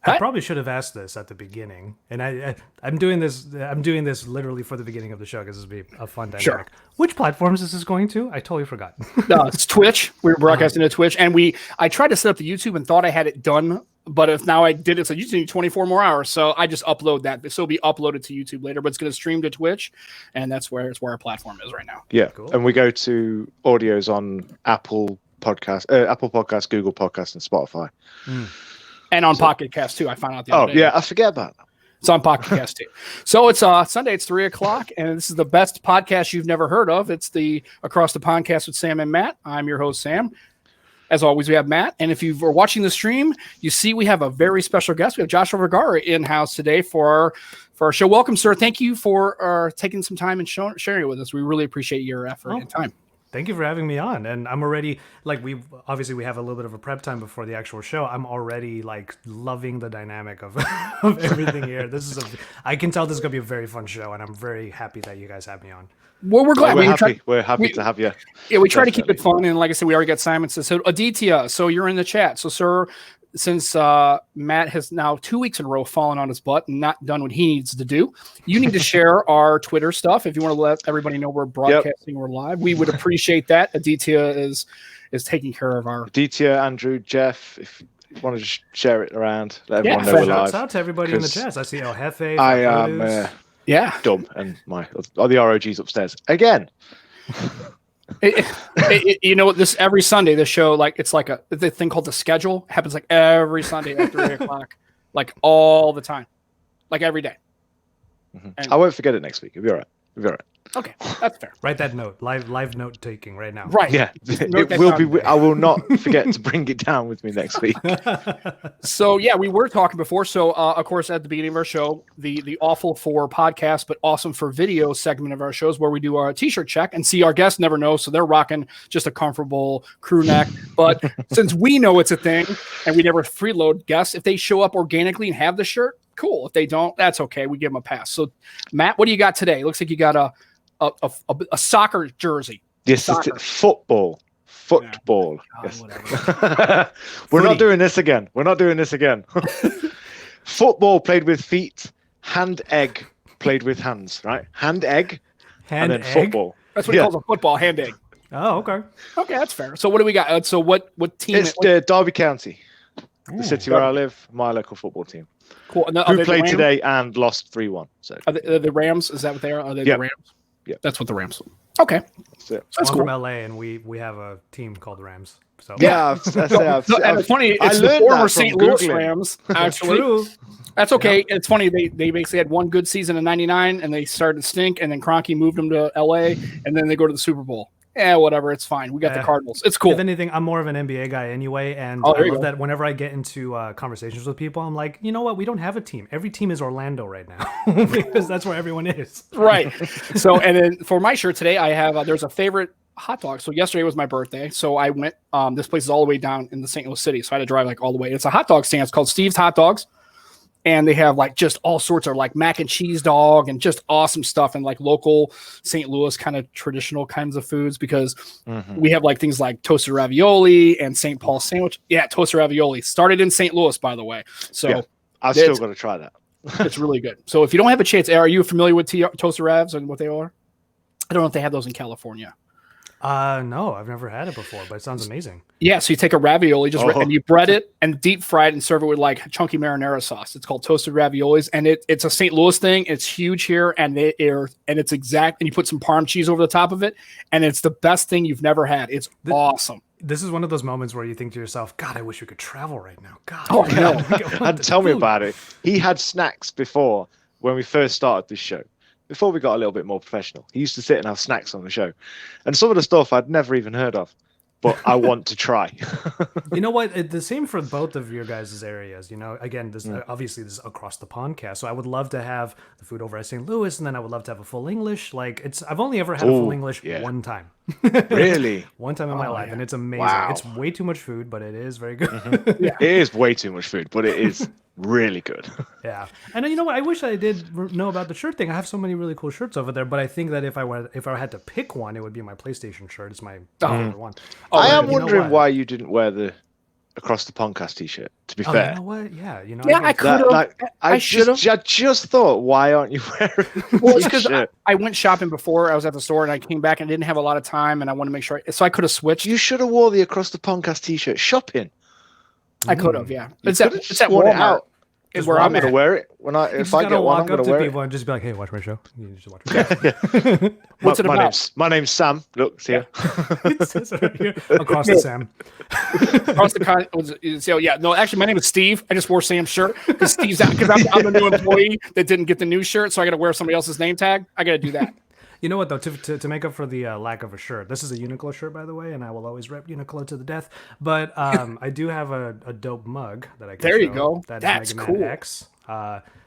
I probably should have asked this at the beginning, and I'm doing this. I'm doing this literally for the beginning of the show because this would be a fun dynamic. Sure. Which platforms is this going to? I totally forgot. It's Twitch. We were broadcasting to Twitch, and I tried to set up the YouTube and thought I had it done, but if now I did it, so you need 24 more hours. So I just upload that. So it'll be uploaded to YouTube later, but it's going to stream to Twitch, and it's where our platform is right now. Yeah, Cool. and we go to audios on Apple Podcast, Google Podcast, and Spotify. And on Pocket Cast too. I found out the other day. Yeah, I forget about that. It's on Pocket Cast too. So it's Sunday. It's 3:00, and this is the best podcast you've never heard of. It's the Across the Pondcast with Sam and Matt. I'm your host, Sam. As always, we have Matt. And if you were watching the stream, you see we have a very special guest. We have Joshua Vergara in house today for our show. Welcome, sir. Thank you for taking some time and sharing it with us. We really appreciate your effort and time. Thank you for having me on. And I'm already we have a little bit of a prep time before the actual show. I'm already loving the dynamic of everything here. I can tell this is gonna be a very fun show, and I'm very happy that you guys have me on. Well, we're glad. We're happy to have you. Yeah, we try to keep it fun, and like I said, we already got Simon. So Aditya, so you're in the chat. So, sir, since Matt has now 2 weeks in a row fallen on his butt and not done what he needs to do, you need to share our Twitter stuff. If you want to let everybody know we're broadcasting, we're live, we would appreciate that. Aditya is taking care of our Aditya, Andrew, Jeff. If you want to just share it around, let everyone know we're live. Shouts out to everybody in the chat. I see El Jefe. I am dumb, and the ROG's upstairs again. You know, this every Sunday, the show, it's like the thing called the schedule. It happens every Sunday at 3:00, all the time, every day. I won't forget it next week. It'll be all right. Okay, that's fair. Write that note. Live note taking right now. Right. Yeah, it will be. I will not forget to bring it down with me next week. So yeah, we were talking before. So of course, at the beginning of our show, the awful for podcast but awesome for video segment of our shows where we do our t-shirt check and see our guests never know, so they're rocking just a comfortable crew neck. But since we know it's a thing and we never freeload guests, if they show up organically and have the shirt, cool. If they don't, that's okay. We give them a pass. So Matt, what do you got today? Looks like you got a soccer jersey. Yes, Soccer. Football. God, Yes. We're not doing this again. Football played with feet, hand egg played with hands, right? Hand egg, hand and then egg? football. That's what he calls a football, hand egg. Oh, okay. Okay, that's fair. So what do we got? So what team? It's Derby County, the city where I live, my local football team. Cool. Who played today and lost 3-1. So are the Rams? Is that what they are? Are they the Rams? Yeah, that's what the Rams are. Okay, that's I'm cool. from LA, and we have a team called the Rams. So and it's funny. It's the former St. Louis Rams. Actually, true. That's okay. Yeah. It's funny. They basically had one good season in '99, and they started to stink. And then Kroenke moved them to LA, and then they go to the Super Bowl. Whatever. It's fine. We got the Cardinals. It's cool. If anything, I'm more of an NBA guy anyway, and I love that whenever I get into conversations with people, I'm like, you know what? We don't have a team. Every team is Orlando right now because that's where everyone is. Right. So, and then for my shirt today, I have there's a favorite hot dog. So yesterday was my birthday, so I went. This place is all the way down in the St. Louis city, so I had to drive all the way. It's a hot dog stand. It's called Steve's Hot Dogs. And they have just all sorts of mac and cheese dog and just awesome stuff and local St. Louis kind of traditional kinds of foods because we have things like toasted ravioli and St. Paul sandwich. Yeah, toasted ravioli started in St. Louis, by the way. So I've still got to try that. It's really good. So if you don't have a chance, are you familiar with toasted ravs and what they are? I don't know if they have those in California. No, I've never had it before, but it sounds amazing. Yeah, so you take a ravioli, and you bread it and deep fry it and serve it with chunky marinara sauce. It's called toasted raviolis, and it's a St. Louis thing. It's huge here, and it's exact. And you put some Parm cheese over the top of it, and it's the best thing you've never had. It's awesome. This is one of those moments where you think to yourself, God, I wish we could travel right now. God, and tell me about it. He had snacks before when we first started this show. Before we got a little bit more professional, he used to sit and have snacks on the show, and some of the stuff I'd never even heard of, but I want to try. You know what? The same for both of your guys' areas. Again, this obviously this is across the Pondcast, so I would love to have the food over at St. Louis, and then I would love to have a full English. I've only ever had a full English one time. Really? One time in my life, and it's amazing. Wow. It's way too much food, but it is very good. It is way too much food, but it is really good. Yeah. And you know what? I wish I did know about the shirt thing. I have so many really cool shirts over there, but I think that if I had to pick one, it would be my PlayStation shirt. It's my favorite one. I am wondering why you didn't wear the across the Pondcast t-shirt. To be Oh, fair, you know what? Yeah, you know. Yeah, I could have. I should have. I just thought, why aren't you wearing Well, the it's because t-shirt? I went shopping before. I was at the store and I came back and didn't have a lot of time, and I wanted to make sure. So I could have switched. You should have wore the across the Pondcast t-shirt shopping. I could have, yeah. You It's at could have just Walmart. worn it out. Is where I'm going to at. wear it when You if just I gotta get one. I'm walk going up to to wear people it. and just be like, "Hey, watch my show." You just watch my show. What's it about? My name's Sam. Look, see ya. It says it right here across the Sam. Across so yeah, no, actually, my name is Steve. I just wore Sam's shirt because Steve's out because I'm the new employee that didn't get the new shirt, so I got to wear somebody else's name tag. I got to do that. You know what though? To make up for the lack of a shirt, this is a Uniqlo shirt, by the way, and I will always rep Uniqlo to the death. But I do have a dope mug that I can. There you show. go. That is That's Mega Man cool. X.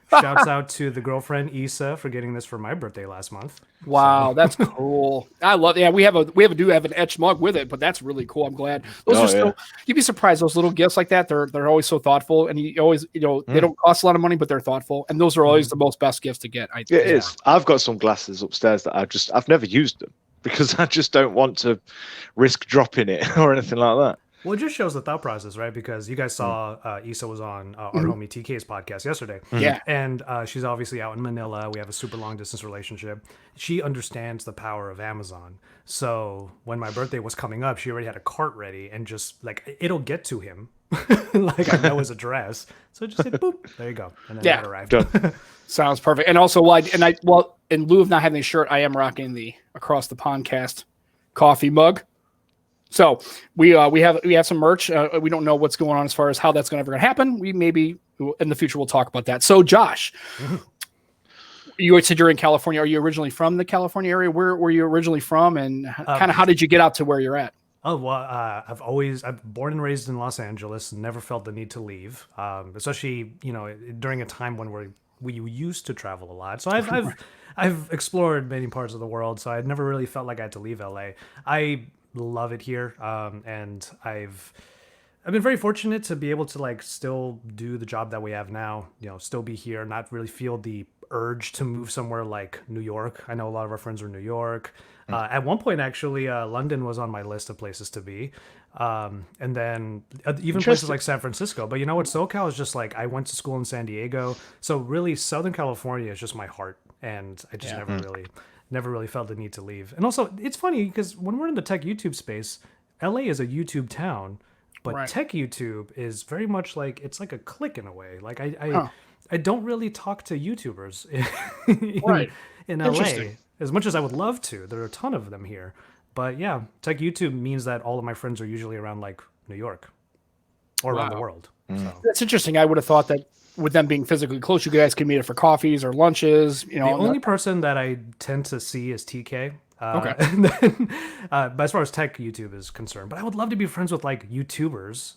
Shouts out to the girlfriend Issa for getting this for my birthday last month. Wow, that's cool. I love. Yeah, we have an etched mug with it, but that's really cool. I'm glad. Those are still. You'd be surprised. Those little gifts like that, they're always so thoughtful, and you always they don't cost a lot of money, but they're thoughtful, and those are always the most best gifts to get. I think. It is. I've got some glasses upstairs that I've never used them because I just don't want to risk dropping it or anything like that. Well, it just shows the thought process, right? Because you guys saw Issa was on our homie TK's podcast yesterday. Yeah. And she's obviously out in Manila. We have a super long distance relationship. She understands the power of Amazon. So when my birthday was coming up, she already had a cart ready and just like, it'll get to him. Like I know his address. So just said, boop, there you go. And then it arrived. Sounds perfect. And also, in lieu of not having a shirt, I am rocking the Across the Pondcast coffee mug. So we have some merch. We don't know what's going on as far as how that's ever going to happen. We maybe in the future we'll talk about that. So Josh, you said you're in California. Are you originally from the California area? Where were you originally from, and kind of how did you get out to where you're at? Oh, well, I'm born and raised in Los Angeles, never felt the need to leave, especially, during a time when we used to travel a lot. So I've explored many parts of the world, so I never really felt like I had to leave LA. I love it here, and I've been very fortunate to be able to like still do the job that we have now, still be here, not really feel the urge to move somewhere like New York. I know a lot of our friends are in New York. At one point, actually, London was on my list of places to be. And then even places like San Francisco. But you know what? SoCal is just like, I went to school in San Diego. So really, Southern California is just my heart. And I just never really felt the need to leave. And also, it's funny because when we're in the tech YouTube space, LA is a YouTube town. But tech YouTube is very much like, it's like a clique in a way. Like I don't really talk to YouTubers in LA as much as I would love to. There are a ton of them here. But yeah, tech YouTube means that all of my friends are usually around like New York or around the world. So. That's interesting. I would have thought that with them being physically close, you guys could meet up for coffees or lunches. The only person that I tend to see is TK. Okay. And then, but as far as tech YouTube is concerned, but I would love to be friends with like YouTubers,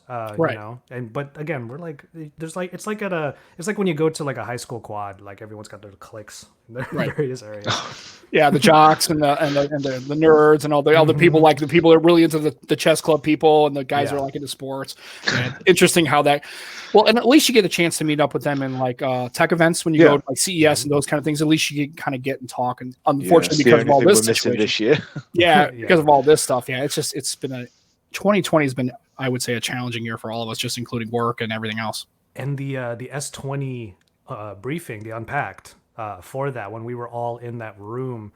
but again, we're like, it's like when you go to like a high school quad, like everyone's got their cliques in their various areas. Yeah, the jocks and the nerds and all the people, like the people that are really into the chess club people and the guys that are like into sports. And interesting how that. Well, and at least you get a chance to meet up with them in like tech events when you go to like CES and those kind of things. At least you can kind of get and talk. And unfortunately, because of all this situation, this year, because of all this stuff, it's been 2020 has been, I would say, a challenging year for all of us, just including work and everything else. And the S20 briefing, the Unpacked, for that when we were all in that room.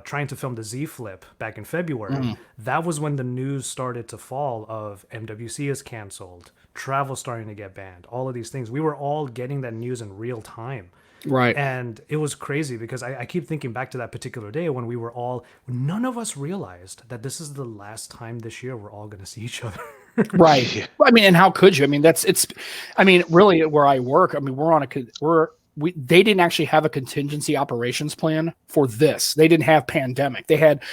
Trying to film the Z Flip back in February, that was when the news started to fall of MWC is canceled, travel starting to get banned, all of these things. We were all getting that news in real time. Right. And it was crazy because I keep thinking back to that particular day when none of us realized that this is the last time this year we're all going to see each other. Right. I mean, and how could you? I mean, really where I work, I mean, they didn't actually have a contingency operations plan for this. They didn't have pandemic. They had,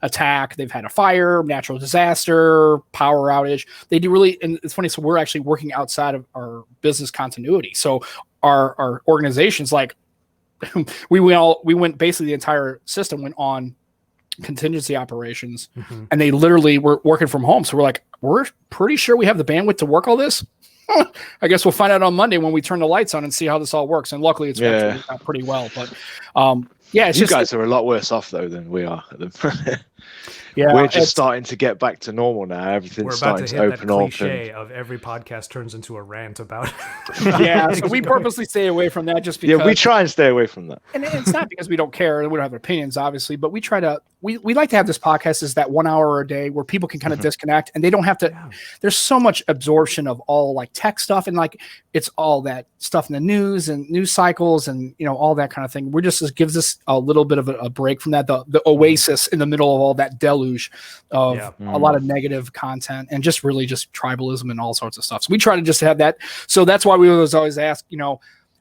attack. They've had a fire, natural disaster, power outage. They do really, and it's funny. So we're actually working outside of our business continuity. So our organizations, like we went basically the entire system went on contingency operations, and they literally were working from home. So we're pretty sure we have the bandwidth to work all this. I guess we'll find out on Monday when we turn the lights on and see how this all works. And luckily, it's working out pretty well. But it's you guys are a lot worse off though than we are. Yeah, We're just it's- starting to get back to normal now. We're Everything's about starting to to hit that open up. cliche of every podcast turns into a rant about. yeah. So we purposely stay away from that just because. Yeah, we try and stay away from that. And it's not because we don't care, we don't have opinions, obviously, but we try to we like to have this podcast is that 1 hour a day where people can kind of disconnect and they don't have to. Yeah. There's so much absorption of all like tech stuff and like it's all that stuff in the news and news cycles and all that kind of thing. We're just, it gives us a little bit of a break from that, the oasis in the middle of all that deluge of a lot of negative content and just really just tribalism and all sorts of stuff. So we try to just have that. So that's why we always ask,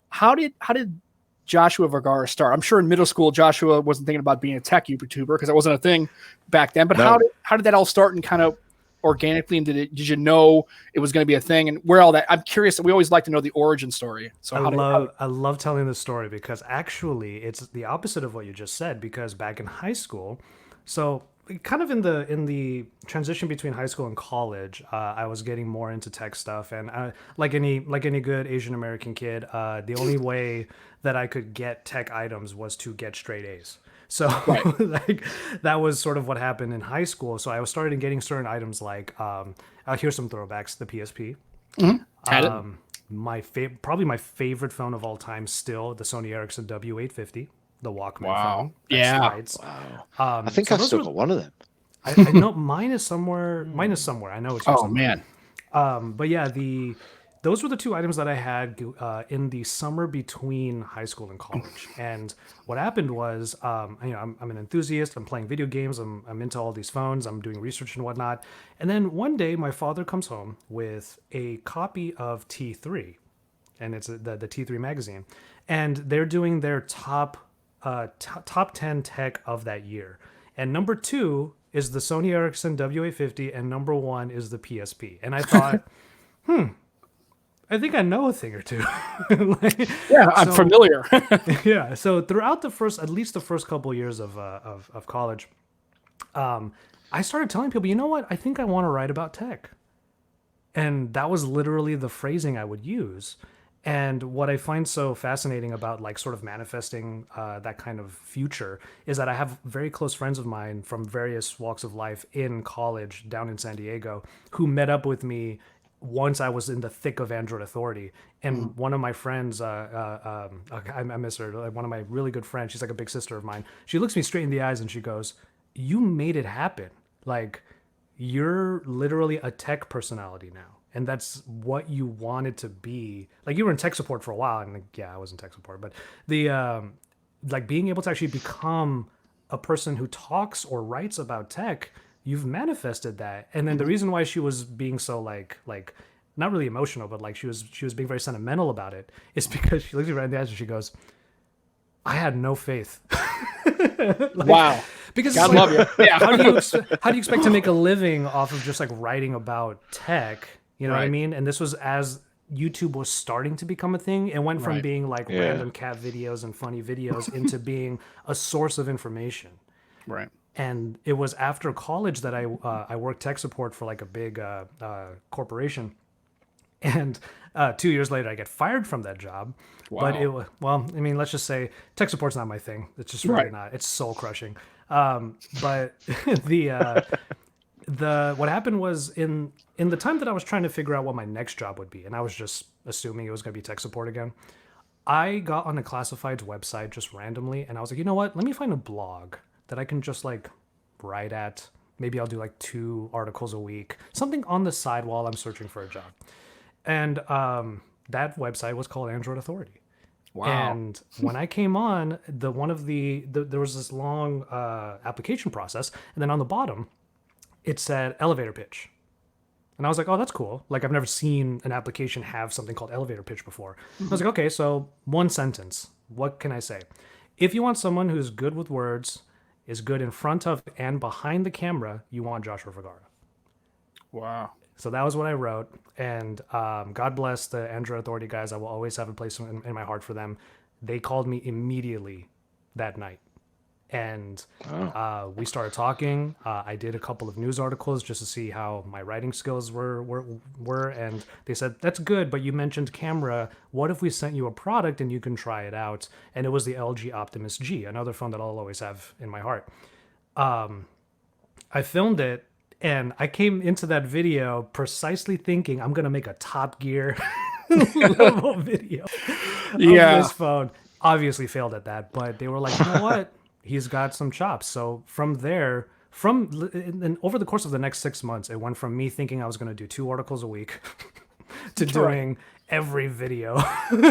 how did Joshua Vergara start? I'm sure in middle school Joshua wasn't thinking about being a tech YouTuber because that wasn't a thing back then. But No. how did that all start and kind of organically? And did you know it was going to be a thing? And where all that? I'm curious. We always like to know the origin story. So I love telling this story because actually it's the opposite of what you just said. Because back in high school, so kind of in the transition between high school and college, I was getting more into tech stuff, and like any good Asian American kid, the only way that I could get tech items was to get straight A's. So like that was sort of what happened in high school. So I was started getting certain items like here's some throwbacks: the PSP. Had it. Probably my favorite phone of all time, still the Sony Ericsson W850, the Walkman phone. Yeah. Wow. I think I've still got one of them. I know mine is somewhere. Mine is somewhere. I know it's. Oh man. But yeah, those were the two items that I had in the summer between high school and college. And what happened was, I'm an enthusiast. I'm playing video games. I'm into all these phones. I'm doing research and whatnot. And then one day, my father comes home with a copy of T3, and it's the T3 magazine, and they're doing their top 10 tech of that year. And number 2 is the Sony Ericsson W850, and number 1 is the PSP. And I thought, I think I know a thing or two. I'm familiar. Yeah. So throughout at least the first couple years of college, I started telling people, you know what? I think I want to write about tech. And that was literally the phrasing I would use. And what I find so fascinating about like sort of manifesting that kind of future is that I have very close friends of mine from various walks of life in college down in San Diego who met up with me once I was in the thick of Android Authority. And one of my friends, I miss her, like one of my really good friends, she's like a big sister of mine. She looks me straight in the eyes and she goes, "You made it happen. Like, you're literally a tech personality now. And that's what you wanted to be." Like, you were in tech support for a while, and like, yeah, I was in tech support, but the like being able to actually become a person who talks or writes about tech, you've manifested that. And then the reason why she was being so like not really emotional, but like she was being very sentimental about it is because she looks me right in the eyes and she goes, "I had no faith." Wow. Because God it's love like, you. Yeah. how do you expect to make a living off of just like writing about tech? You know what I Right. mean? And this was as YouTube was starting to become a thing. It went from Right. being like random cat videos and funny videos into being a source of information. Right. And it was after college that I worked tech support for like a big corporation. And 2 years later, I get fired from that job. Wow. But I mean, let's just say tech support's not my thing. It's just really Right. not. It's soul crushing. But what happened was in the time that I was trying to figure out what my next job would be, and I was just assuming it was going to be tech support again, I got on a classifieds website just randomly, and I was like, you know what? Let me find a blog that I can just like write at. Maybe I'll do like 2 articles a week, something on the side while I'm searching for a job. And that website was called Android Authority. Wow. And when I came on, there was this long application process, and then on the bottom, it said elevator pitch. And I was like, oh, that's cool. Like, I've never seen an application have something called elevator pitch before. I was like, okay, so 1 sentence. What can I say? If you want someone who's good with words, is good in front of and behind the camera, you want Joshua Vergara. Wow. So that was what I wrote. And God bless the Android Authority guys. I will always have a place in my heart for them. They called me immediately that night. And we started talking. I did a couple of news articles just to see how my writing skills were. And they said, that's good, but you mentioned camera. What if we sent you a product and you can try it out? And it was the LG Optimus G, another phone that I'll always have in my heart. I filmed it, and I came into that video precisely thinking I'm gonna make a Top Gear level video of this phone. Obviously failed at that, but they were like, you know what? He's got some chops. So from there, and over the course of the next 6 months, it went from me thinking I was gonna do 2 articles a week to doing every video on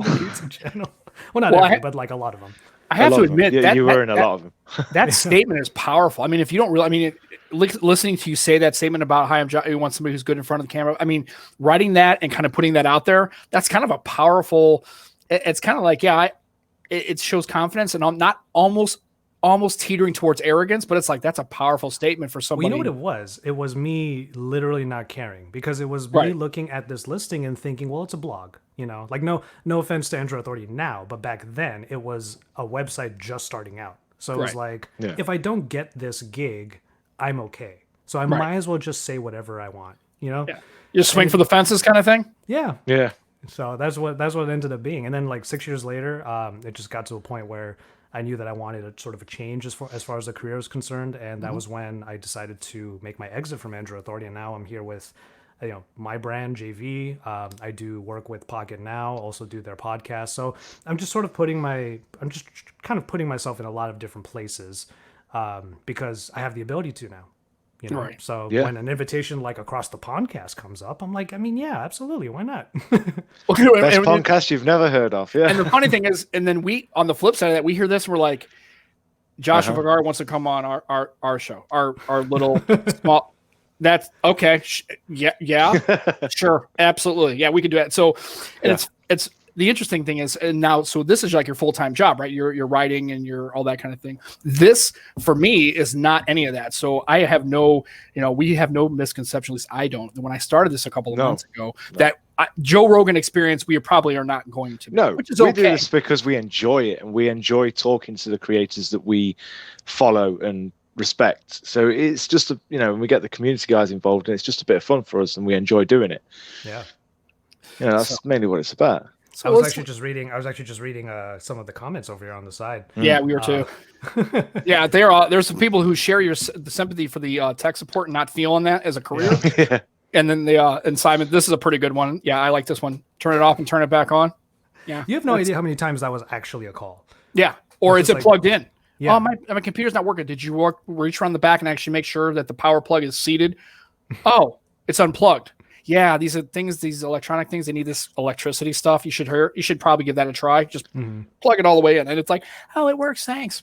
the YouTube channel. Well, not every, but like a lot of them. I have to admit that you were in a lot of them. That statement is powerful. I mean, if you don't really, I mean, listening to you say that statement about hi, I'm John, you want somebody who's good in front of the camera. I mean, writing that and kind of putting that out there, that's kind of a powerful. It's kind of like, it shows confidence, and I'm not almost teetering towards arrogance, but it's like that's a powerful statement for somebody. Well, you know what it was? It was me literally not caring, because it was me looking at this listing and thinking, well, it's a blog, you know, like no offense to Android Authority now, but back then it was a website just starting out. So it was like, if I don't get this gig, I'm okay. So I might as well just say whatever I want, you know? Yeah. You swing for the fences kind of thing? Yeah. Yeah. So that's what it ended up being. And then like 6 years later, it just got to a point where I knew that I wanted a sort of a change as far as the career was concerned, and that was when I decided to make my exit from Android Authority. And now I'm here with, my brand JV. I do work with Pocket Now, also do their podcast. So I'm just kind of putting myself in a lot of different places because I have the ability to now. You know, so when an invitation like across the Pondcast comes up, I'm like, I mean, yeah, absolutely, why not? Best podcast you've never heard of, yeah. And the funny thing is, and then we, on the flip side of that, we hear this, and we're like, Joshua Vergara wants to come on our show, our little small. That's okay, sure, absolutely, yeah, we could do that. So, and it's the interesting thing is, and now, so this is like your full-time job, right? You're writing and you're all that kind of thing. This, for me, is not any of that. So I have no, we have no misconception, at least I don't. When I started this a couple of months ago, that Joe Rogan experience, we probably are not going to. Which is we do this because we enjoy it, and we enjoy talking to the creators that we follow and respect. So it's just, when we get the community guys involved, and it's just a bit of fun for us, and we enjoy doing it. Yeah. That's mainly what it's about. So I was actually just reading some of the comments over here on the side. Yeah, we were too. Yeah, there's some people who share the sympathy for the tech support and not feeling that as a career. Yeah. And then and Simon, this is a pretty good one. Yeah, I like this one. Turn it off and turn it back on. Yeah, you have no idea how many times that was actually a call. Yeah, or is it plugged in? Yeah. Oh, my computer's not working. Did you reach around the back and actually make sure that the power plug is seated? Oh, it's unplugged. Yeah, these are things, these electronic things, they need this electricity stuff. You should probably give that a try. Just plug it all the way in. And it's like, oh, it works. Thanks.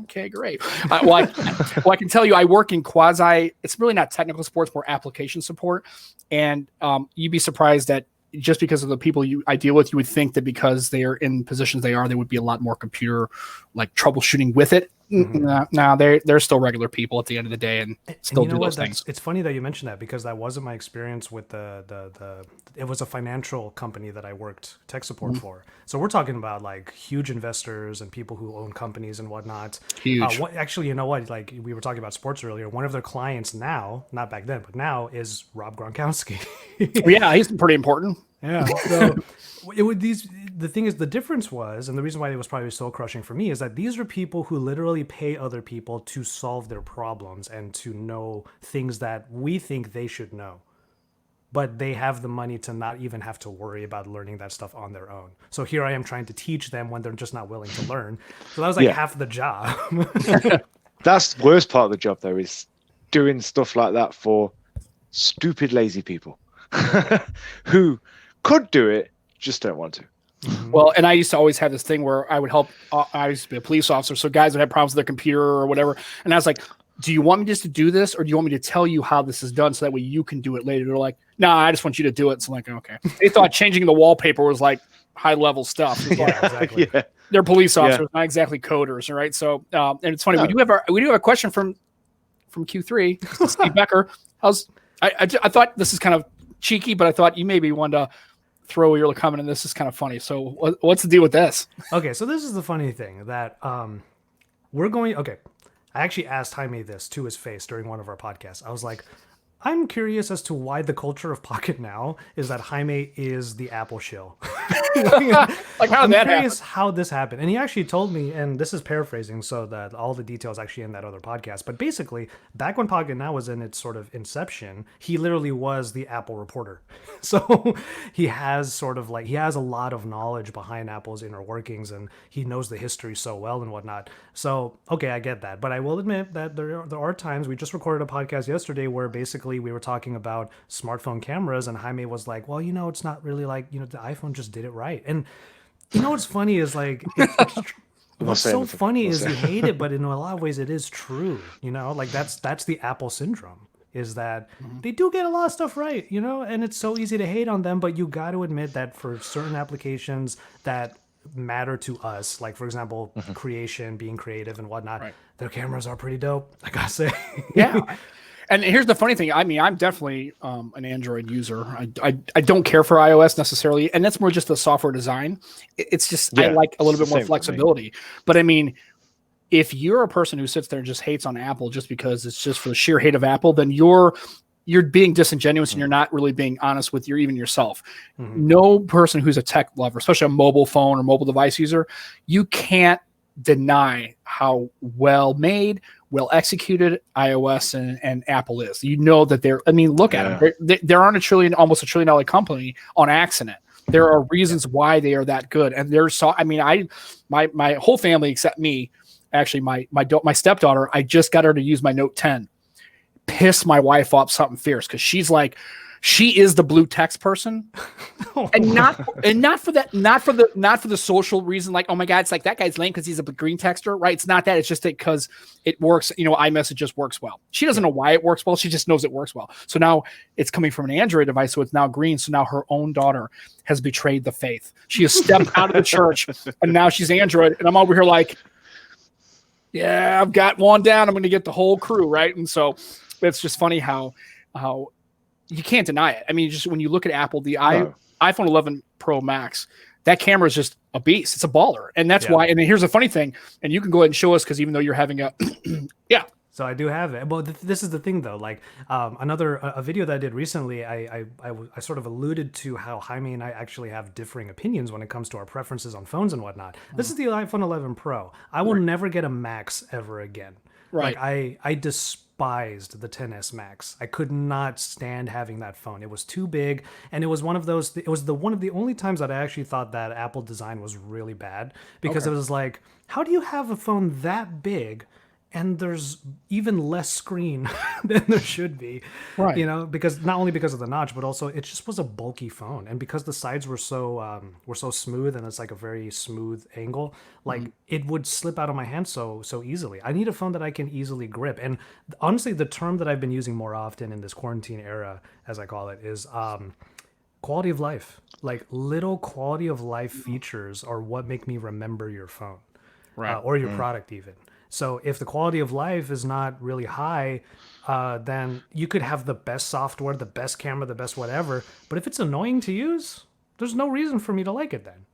Okay, great. I can tell you, I work in it's really not technical support, it's more application support. And you'd be surprised that just because of the people I deal with, you would think that because they are in positions they would be a lot more computer like troubleshooting with it. No, they're still regular people at the end of the day, and still do those things. It's funny that you mentioned that, because that wasn't my experience with it was a financial company that I worked tech support for. So we're talking about like huge investors and people who own companies and whatnot. Huge. Actually, you know what? Like we were talking about sports earlier. One of their clients now, not back then, but now, is Rob Gronkowski. Yeah, he's pretty important. Yeah. So the thing is, the difference was, and the reason why it was probably so crushing for me, is that these are people who literally pay other people to solve their problems and to know things that we think they should know. But they have the money to not even have to worry about learning that stuff on their own. So here I am trying to teach them when they're just not willing to learn. So that was like half the job. That's the worst part of the job, though, is doing stuff like that for stupid, lazy people who could do it, just don't want to. Well, and I used to always have this thing where I would help. I used to be a police officer, so guys would have problems with their computer or whatever, and I was like, "Do you want me just to do this, or do you want me to tell you how this is done, so that way you can do it later?" They're like, "No, I just want you to do it." So I'm like, okay. They thought changing the wallpaper was like high level stuff. Exactly. Yeah. They're police officers, not exactly coders, right? So, and it's funny. We do have a question from Q3, Steve Becker. I thought this is kind of cheeky, but I thought you maybe wanted to throw your comment in. This is kind of funny. So what's the deal with this? Okay, so this is the funny thing that I actually asked Jaime this to his face during one of our podcasts. I was like, I'm curious as to why the culture of Pocket Now is that Jaime is the Apple shill. Like how I'm did that happen? curious how this happened. And he actually told me, and this is paraphrasing, so that all the details actually in that other podcast. But basically, back when Pocket Now was in its sort of inception, he literally was the Apple reporter. So he has he has a lot of knowledge behind Apple's inner workings, and he knows the history so well and whatnot. So okay, I get that. But I will admit that there are times, we just recorded a podcast yesterday where basically we were talking about smartphone cameras, and Jaime was like, well, it's not really like, the iPhone just did it right. And what's funny is like, what's so funny is you hate it, but in a lot of ways it is true. Like that's the Apple syndrome, is that they do get a lot of stuff right, and it's so easy to hate on them, but you got to admit that for certain applications that matter to us, like for example, creation, being creative and whatnot, their cameras are pretty dope, I gotta say. Yeah. And here's the funny thing. I mean, I'm definitely an Android user. I don't care for iOS necessarily, and that's more just the software design. It's just I like a little bit more flexibility. But I mean, if you're a person who sits there and just hates on Apple just because it's just for the sheer hate of Apple, then you're being disingenuous and you're not really being honest with even yourself. No person who's a tech lover, especially a mobile phone or mobile device user, you can't deny how well made, well executed iOS and Apple is. That look at them. They're on almost $1 trillion company on accident. There are reasons why they are that good. And my whole family except me, actually my stepdaughter, I just got her to use my Note 10. Piss my wife off something fierce, because she's like, she is the blue text person, and not for the social reason, like, oh my god, it's like that guy's lame because he's a green texter, right? It's not that. It's just because it works. iMessage just works well. She doesn't know why it works well. She just knows it works well. So now it's coming from an Android device, so it's now green. So now her own daughter has betrayed the faith. She has stepped out of the church, and now she's Android, and I'm over here like, yeah, I've got one down. I'm going to get the whole crew, right? And so it's just funny how you can't deny it. I mean, just when you look at Apple, the iPhone 11 Pro Max, that camera is just a beast. It's a baller. And that's why. And here's a funny thing, and you can go ahead and show us, because even though you're having a So I do have it. Well, this is the thing though. Like a video that I did recently, I sort of alluded to how Jaime and I actually have differing opinions when it comes to our preferences on phones and whatnot. This is the iPhone 11 Pro. I will never get a Max ever again. Right. Like I despised the 10s Max. I could not stand having that phone. It was too big, and it was one of those. It was one of the only times that I actually thought that Apple design was really bad, because it was like, how do you have a phone that big and there's even less screen than there should be, right? Because not only because of the notch, but also it just was a bulky phone, and because the sides were so smooth, and it's like a very smooth angle, like it would slip out of my hand so easily. I need a phone that I can easily grip, and honestly, the term that I've been using more often in this quarantine era, as I call it, is quality of life. Like little quality of life features are what make me remember your phone, right, or your product even. So if the quality of life is not really high, then you could have the best software, the best camera, the best whatever. But if it's annoying to use, there's no reason for me to like it then.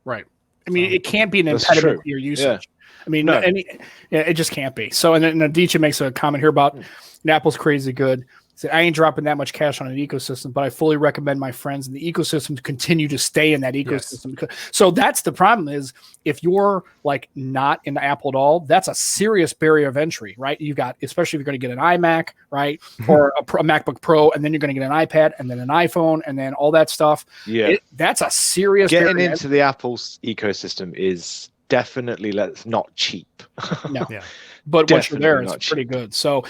Right. I mean, it can't be an impediment to your usage. Yeah. I mean, it just can't be. So, and then Aditya makes a comment here about Apple's crazy good. Said, I ain't dropping that much cash on an ecosystem, but I fully recommend my friends in the ecosystem to continue to stay in that ecosystem. Yes. So that's the problem, is if you're like not in Apple at all, that's a serious barrier of entry, right? You've got, especially if you're going to get an iMac, right? Or a MacBook Pro, and then you're going to get an iPad, and then an iPhone, and then all that stuff. Yeah. That's a serious getting into the Apple's ecosystem is definitely not cheap. No. Yeah. But once you're there, it's pretty good. So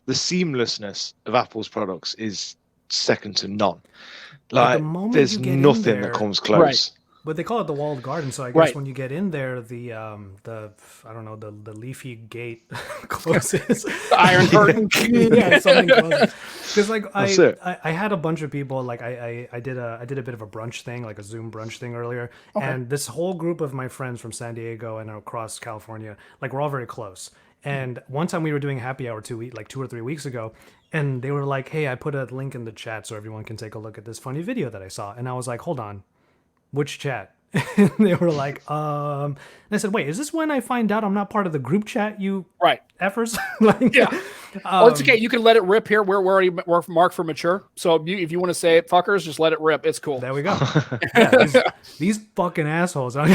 the seamlessness of Apple's products is second to none. Like there's nothing that comes close. Right. But they call it the walled garden, so I guess when you get in there, the I don't know, the leafy gate closes. The Iron Curtain. Yeah, something closes. Because like I had a bunch of people, like I did a bit of a brunch thing, like a Zoom brunch thing earlier, and this whole group of my friends from San Diego and across California, like we're all very close. And one time we were doing happy hour 2 or 3 weeks ago, and they were like, "Hey, I put a link in the chat so everyone can take a look at this funny video that I saw." And I was like, "Hold on. Which chat?" And they were like, And I said, "Wait, is this when I find out I'm not part of the group chat, you effers?" Like, Oh, it's okay. You can let it rip here. We're already marked for mature. So if you want to say it, fuckers, just let it rip. It's cool. There we go. Yeah, these fucking assholes. And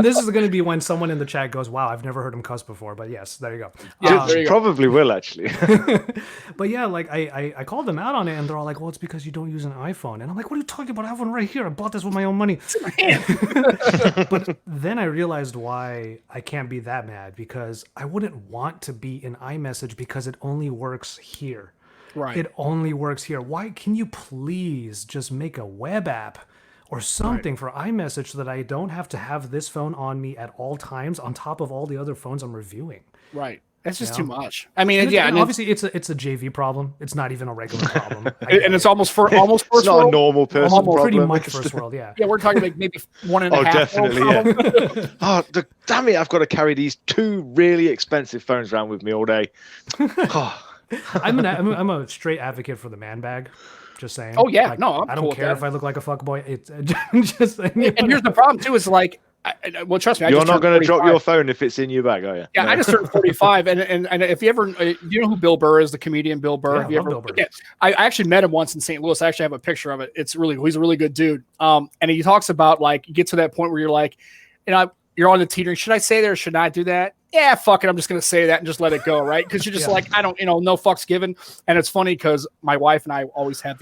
this is going to be when someone in the chat goes, wow, I've never heard him cuss before. But yes, there you go. Yeah, there you probably will, actually. But yeah, like I called them out on it, and they're all like, well, it's because you don't use an iPhone. And I'm like, what are you talking about? I have one right here. I bought this with my own money. But then I realized why I can't be that mad, because I wouldn't want to be in iMessage because it only works here. Right. It only works here. Why can you please just make a web app or something for iMessage so that I don't have to have this phone on me at all times on top of all the other phones I'm reviewing? Right. That's just too much. I mean, yeah. And obviously, it's a JV problem. It's not even a regular problem. And it's almost first world. It's not a normal person problem. Pretty much first world, yeah. Yeah, we're talking like maybe 1.5. Oh, definitely, yeah. Oh, damn it! I've got to carry these 2 really expensive phones around with me all day. Oh. I'm a straight advocate for the man bag. Just saying. Oh yeah, like, no, I don't care if I look like a fuckboy. It's just. And here's the problem too: is like. Well, trust me. You're not going to drop your phone if it's in your bag, are you? Yeah, no. I just turned 45, and if you ever, you know who Bill Burr is, the comedian Bill Burr. Yeah, have you ever? Bill Burr. Yeah, I actually met him once in St. Louis. I actually have a picture of it. He's a really good dude. And he talks about like you get to that point where you're like, you're on the teetering. Should I say that or should I do that? Yeah, fuck it. I'm just going to say that and just let it go, right? Because you're just like, I don't, no fucks given. And it's funny because my wife and I always have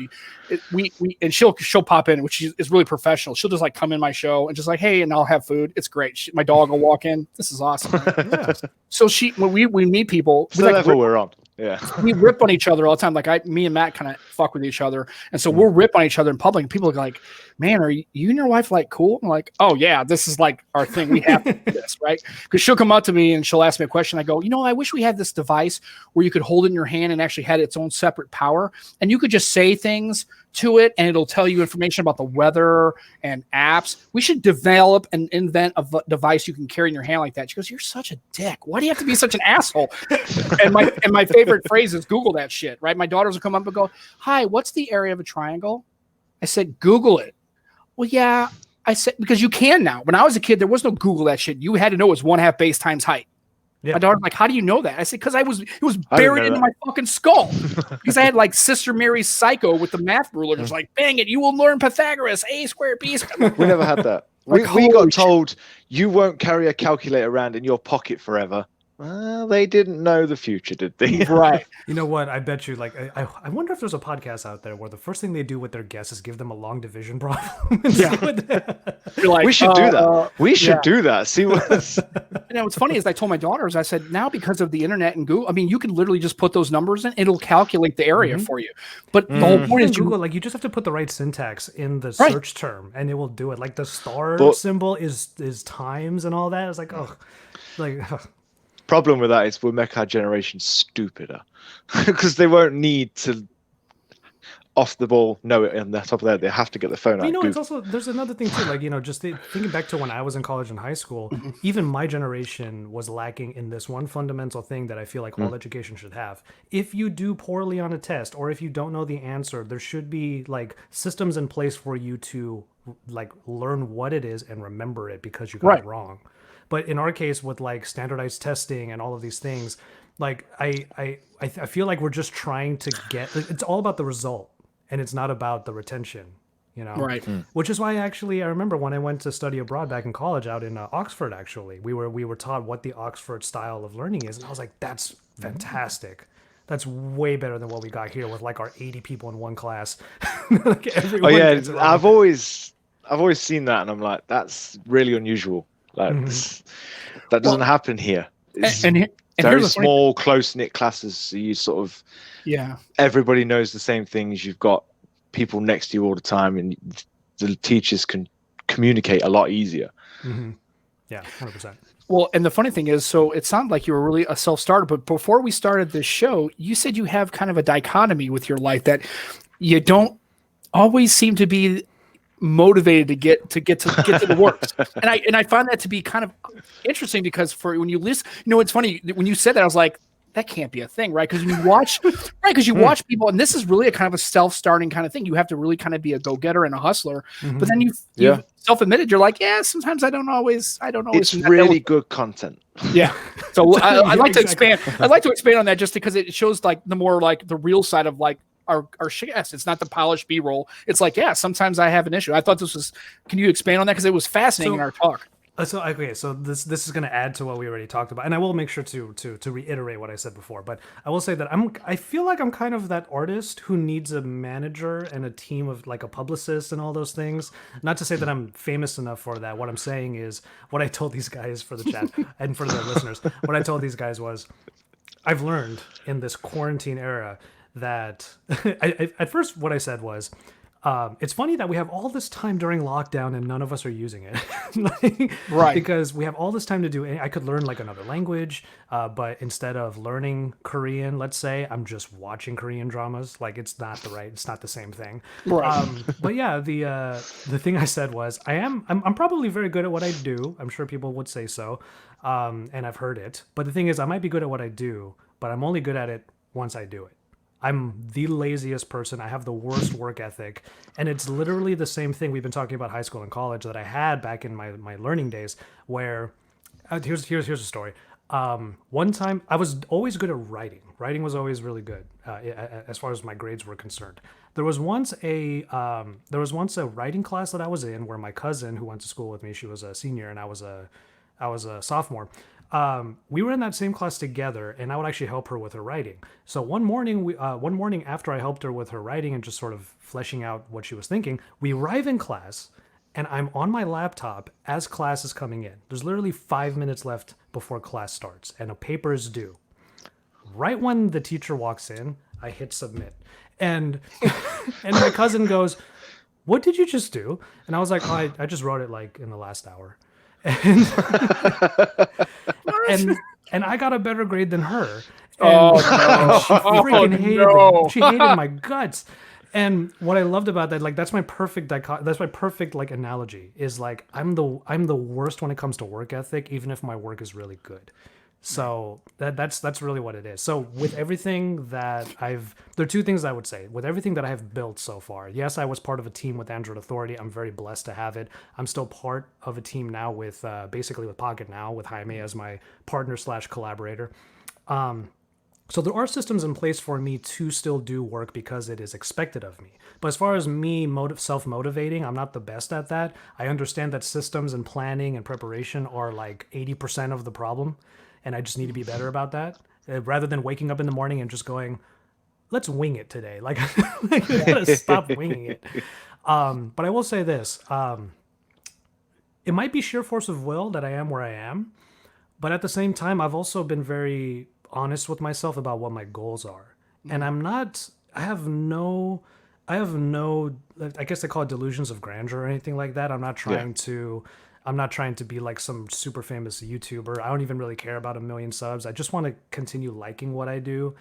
and she'll pop in, which is really professional. She'll just like come in my show and just like, hey, and I'll have food. It's great. My dog will walk in. This is awesome. Right? Yeah. So when we meet people, the level we're on. Yeah, we rip on each other all the time. Like me and Matt kind of fuck with each other, and so we'll rip on each other in public. And people are like, "Man, are you and your wife like cool?" I'm like, "Oh yeah, this is like our thing. We have to do this, right?" Because she'll come up to me and she'll ask me a question. I go, I wish we had this device where you could hold it in your hand and actually had its own separate power, and you could just say things to it and it'll tell you information about the weather and apps. We should develop and invent a device you can carry in your hand like that. She goes, "You're such a dick. Why do you have to be such an asshole?" and my favorite phrase is Google that shit, right? My daughters will come up and go, "Hi, what's the area of a triangle?" I said, "Google it." Well, yeah. I said, because you can now. When I was a kid, there was no Google that shit. You had to know it was 1/2 base times height. Yeah. My daughter's like, "How do you know that?" I said, "Because it was buried into my fucking skull." Because I had like Sister Mary's Psycho with the math ruler. Just like, bang it, you will learn Pythagoras, A squared, B squared. We never had that. We got told you won't carry a calculator around in your pocket forever. Well, they didn't know the future, did they? Right. You know what? I bet you, like, I wonder if there's a podcast out there where the first thing they do with their guests is give them a long division problem. Yeah. Like, we should do that. We should do that. See what's... What's funny is I told my daughters, I said, now because of the internet and Google, I mean, you can literally just put those numbers in. It'll calculate the area for you. But the whole point is Google, like, you just have to put the right syntax in the search term and it will do it. Like the star symbol is times and all that. It's like, problem with that is we'll make our generation stupider because they won't need to off the ball know it on the top of their head. They have to get the phone out. It's also, there's another thing too, like, just thinking back to when I was in college and high school, even my generation was lacking in this one fundamental thing that I feel like all education should have. If you do poorly on a test or if you don't know the answer, there should be like systems in place for you to like learn what it is and remember it because you got it wrong. But in our case, with like standardized testing and all of these things, like I feel like we're just trying to get. It's all about the result, and it's not about the retention. Right. Which is why I remember when I went to study abroad back in college out in Oxford. Actually, we were taught what the Oxford style of learning is, and I was like, that's fantastic. That's way better than what we got here with like our 80 people in one class. Like everyone gets it wrong. I've always seen that, and I'm like, that's really unusual. Like that doesn't happen here. And very small, close-knit classes. So you sort of, everybody knows the same things. You've got people next to you all the time, and the teachers can communicate a lot easier. Yeah, 100%. Well, and the funny thing is, so it sounded like you were really a self-starter, but before we started this show, you said you have kind of a dichotomy with your life that you don't always seem to be motivated to get to the works, and I find that to be kind of interesting because for when you listen, it's funny when you said that I was like, that can't be a thing, right? Because you watch, watch people, and this is really a kind of a self-starting kind of thing. You have to really kind of be a go-getter and a hustler. Mhm. But then you self-admitted, you're like, yeah, sometimes I don't always. It's really good content. Yeah. So I'd like to Exactly. expand. I'd like to expand on that just because it shows like the more like the real side of like our shit. Yes, it's not the polished B-roll. It's like, yeah, sometimes I have an issue. I thought this was. Can you expand on that? Because it was fascinating in our talk. So this is going to add to what we already talked about, and I will make sure to reiterate what I said before. But I will say that I feel like I'm kind of that artist who needs a manager and a team of like a publicist and all those things. Not to say that I'm famous enough for that. What I'm saying is what I told these guys for the chat and for the listeners. What I told these guys was, I've learned in this quarantine era that at first what I said was, it's funny that we have all this time during lockdown and none of us are using it. Like, right. Because we have all this time to do I could learn like another language, but instead of learning Korean, let's say, I'm just watching Korean dramas. Like it's not the same thing. Right. But yeah, the thing I said was I'm probably very good at what I do. I'm sure people would say so. And I've heard it. But the thing is, I might be good at what I do, but I'm only good at it once I do it. I'm the laziest person. I have the worst work ethic. And it's literally the same thing we've been talking about high school and college that I had back in my learning days where here's a story. One time I was always good at writing. Writing was always really good as far as my grades were concerned. There was once a writing class that I was in where my cousin who went to school with me, she was a senior and I was a sophomore. We were in that same class together, and I would actually help her with her writing. So one morning after I helped her with her writing and just sort of fleshing out what she was thinking, we arrive in class, and I'm on my laptop as class is coming in. There's literally 5 minutes left before class starts, and a paper is due. Right when the teacher walks in, I hit submit, and my cousin goes, "What did you just do?" And I was like, "Oh, I just wrote it like in the last hour." And I got a better grade than her. And she freaking hated she hated my guts. And what I loved about that, like that's my perfect like analogy is like I'm the worst when it comes to work ethic, even if my work is really good. So that's really what it is. So with everything that there are two things I would say. With everything that I have built so far, yes, I was part of a team with Android Authority. I'm very blessed to have it. I'm still part of a team now with basically with Pocket Now, with Jaime as my partner / collaborator. So there are systems in place for me to still do work because it is expected of me. But as far as me self-motivating, I'm not the best at that. I understand that systems and planning and preparation are like 80% of the problem. And I just need to be better about that. Rather than waking up in the morning and just going, let's wing it today. Like, I gotta stop winging it. But I will say this. It might be sheer force of will that I am where I am. But at the same time, I've also been very honest with myself about what my goals are. And I have no, I guess they call it delusions of grandeur or anything like that. I'm not trying to be like some super famous YouTuber. I don't even really care about 1 million subs. I just want to continue liking what I do.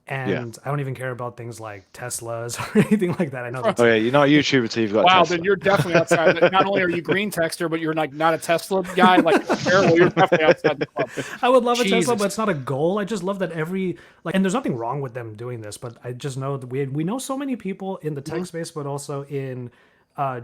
And I don't even care about things like Teslas or anything like that. I know that's you're not a YouTuber until you've got wow, Tesla. then you're definitely outside. Not only are you green texter, but you're like not a Tesla guy. Like terrible. You're definitely outside the club. I would love a Tesla, but it's not a goal. I just love that and there's nothing wrong with them doing this, but I just know that we know so many people in the tech space, but also in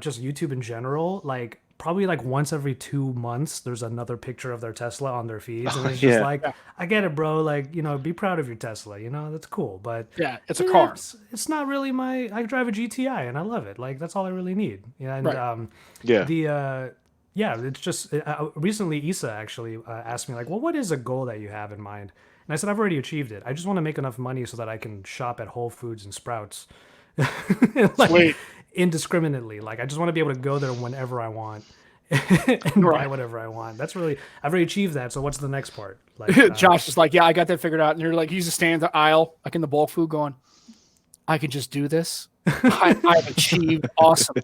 just YouTube in general, like probably like once every 2 months there's another picture of their Tesla on their feeds, and it's just like, I get it, bro, like, be proud of your Tesla, that's cool, but it's a car. It's not really I drive a GTI and I love it, like that's all I really need. It's just recently Issa actually asked me like, well, what is a goal that you have in mind? And I said, I've already achieved it. I just want to make enough money so that I can shop at Whole Foods and Sprouts like, indiscriminately. Like I just want to be able to go there whenever I want and buy whatever I want. I've already achieved that. So what's the next part? Like Josh is like, yeah, I got that figured out. And you're like, he's just standing in the aisle, like in the bulk food, going, I could just do this. I've achieved awesome.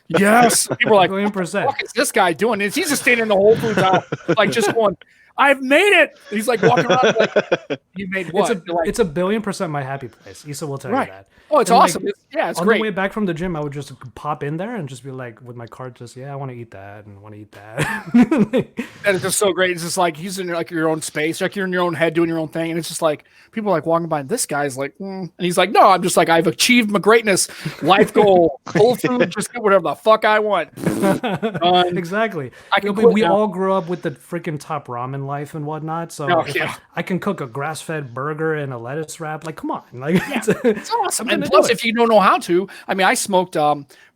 Yes. People are like, what the fuck is this guy doing? He's just standing in the Whole Foods aisle, like just going, I've made it. He's like walking around like, you made what? It's a 1,000,000,000% my happy place. Issa will tell you that. Oh, it's awesome. It's on great. On the way back from the gym, I would just pop in there and just be like, with my cart, just, I want to eat that and want to eat that. And it's just so great. It's just like he's in like your own space, like you're in your own head doing your own thing. And it's just like people are like walking by, and this guy's like, and he's like, no, I'm just like, I've achieved my greatness, life goal, full food, just get whatever the fuck I want. Exactly. We all grew up with the freaking Top Ramen life and whatnot. So I can cook a grass-fed burger and a lettuce wrap. Like, come on. Like, it's awesome. And plus, if you don't know how to, I mean, I smoked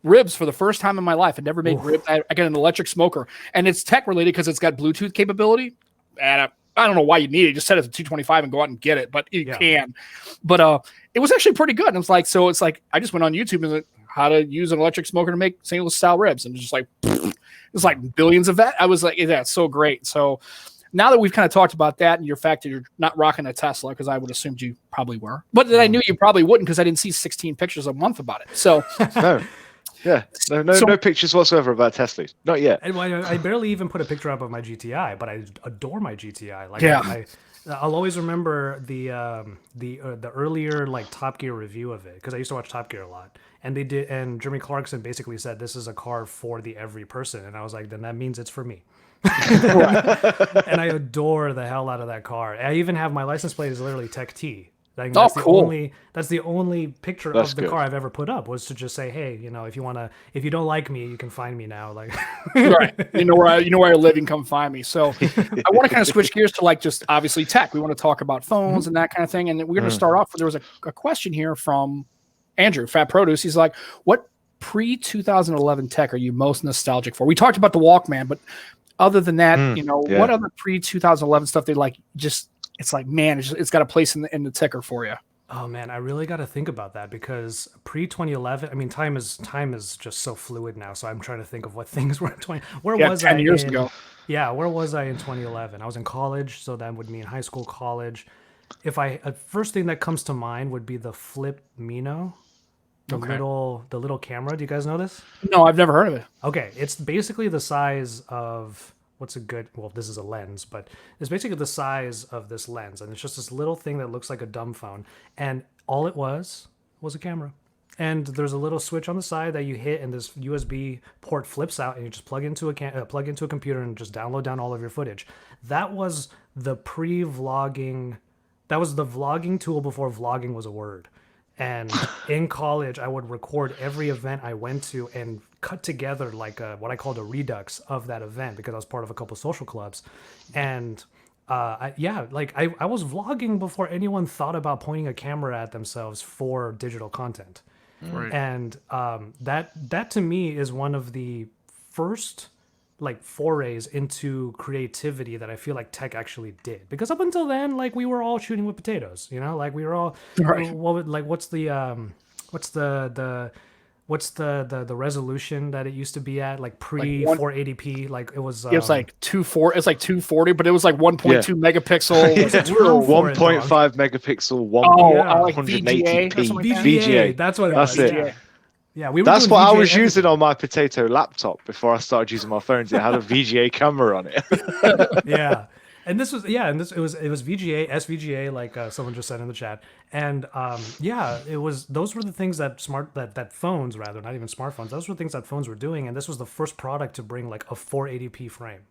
ribs for the first time in my life. I never made ribs. I got an electric smoker, and it's tech related because it's got Bluetooth capability. And I don't know why you need it. Just set it to 225 and go out and get it, but you can. But it was actually pretty good. And it's like, I just went on YouTube and like, how to use an electric smoker to make St. Louis style ribs, and just like it's like billions of that. I was like, that's so great. So now that we've kind of talked about that and your fact that you're not rocking a Tesla, because I would assumed you probably were, but then I knew you probably wouldn't because I didn't see 16 pictures a month about it. So no. Yeah, no pictures whatsoever about Teslas. Not yet. And I barely even put a picture up of my GTI, but I adore my GTI. Like, I'll always remember the earlier like Top Gear review of it, because I used to watch Top Gear a lot, and Jeremy Clarkson basically said this is a car for the every person, and I was like, then that means it's for me. And I adore the hell out of that car. I even have my license plate is literally Tech T. Like, that's the only picture of the car I've ever put up, was to just say, hey, if you don't like me, you can find me now. Like, right. You know where I live, you can come find me. So I want to kind of switch gears to like just obviously tech. We want to talk about phones and that kind of thing. And we're going to start off with, there was a question here from Andrew, Fat Produce. He's like, what pre-2011 tech are you most nostalgic for? We talked about the Walkman, but other than that, what other pre-2011 stuff they like just, it's like, man, it's got a place in the ticker for you. Oh man, I really got to think about that, because pre-2011, I mean, time is just so fluid now. So I'm trying to think of what things were in 20. Where was 10 I years ago? Yeah, where was I in 2011? I was in college, so that would mean high school, college. First thing that comes to mind would be the Flip Mino, the little camera. Do you guys know this? No, I've never heard of it. Okay, it's basically the size of. This is a lens, but it's basically the size of this lens, and it's just this little thing that looks like a dumb phone, and all it was a camera. And there's a little switch on the side that you hit, and this USB port flips out, and you just plug into a computer and just download down all of your footage. That was the pre-vlogging. That was the vlogging tool before vlogging was a word. And in college, I would record every event I went to and cut together like what I called a redux of that event, because I was part of a couple social clubs. And I was vlogging before anyone thought about pointing a camera at themselves for digital content. Right. And that to me is one of the first like forays into creativity that I feel like tech actually did, because up until then, like, we were all shooting with potatoes, like we were all what's the resolution that it used to be at, like pre 480p, like it was like 240, but it was like 1.2 megapixel. 1.5 megapixel, 180p VGA. That's what it was. That's it. Yeah, that's what I was using on my potato laptop before I started using my phones. It had a VGA camera on it. Yeah, and it was VGA, SVGA, like someone just said in the chat, and those were the things that phones, rather, not even smartphones, those were things that phones were doing, and this was the first product to bring like a 480p frame,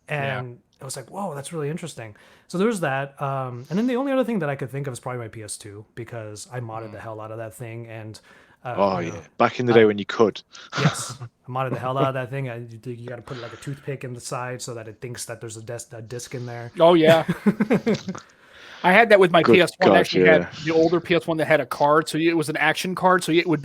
and it was like, whoa, that's really interesting. So there's that, and then the only other thing that I could think of is probably my PS2, because I modded the hell out of that thing, and. Back in the day when you could. Yes, I modded the hell out of that thing. You got to put like a toothpick in the side so that it thinks that there's a disc in there. Oh yeah. I had that with my PS1. Actually, had the older PS1 that had a card, so it was an action card. So it would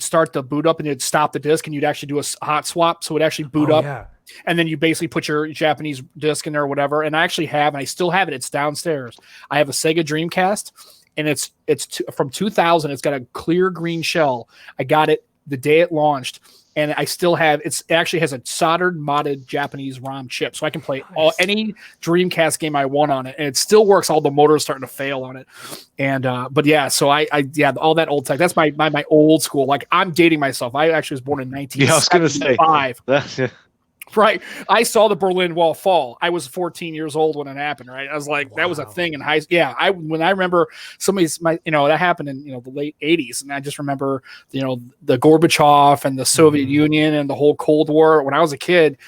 start the boot up, and it'd stop the disc, and you'd actually do a hot swap, so it would actually boot up. Yeah. And then you basically put your Japanese disc in there or whatever. And I still have it. It's downstairs. I have a Sega Dreamcast. And it's from 2000. It's got a clear green shell. I got it the day it launched, and I still have. It actually has a soldered modded Japanese ROM chip, so I can play any Dreamcast game I want on it, and it still works. All the motors starting to fail on it, and but yeah. So I all that old tech. That's my old school. Like, I'm dating myself. I actually was born in 1975. Yeah, I was going to say. Right. I saw the Berlin Wall fall. I was 14 years old when it happened. Right. I was like, that was a Wow. thing in high school. Yeah. When I remember that happened in, the late 80s. And I just remember, the Gorbachev and the Soviet Union and the whole Cold War. When I was a kid,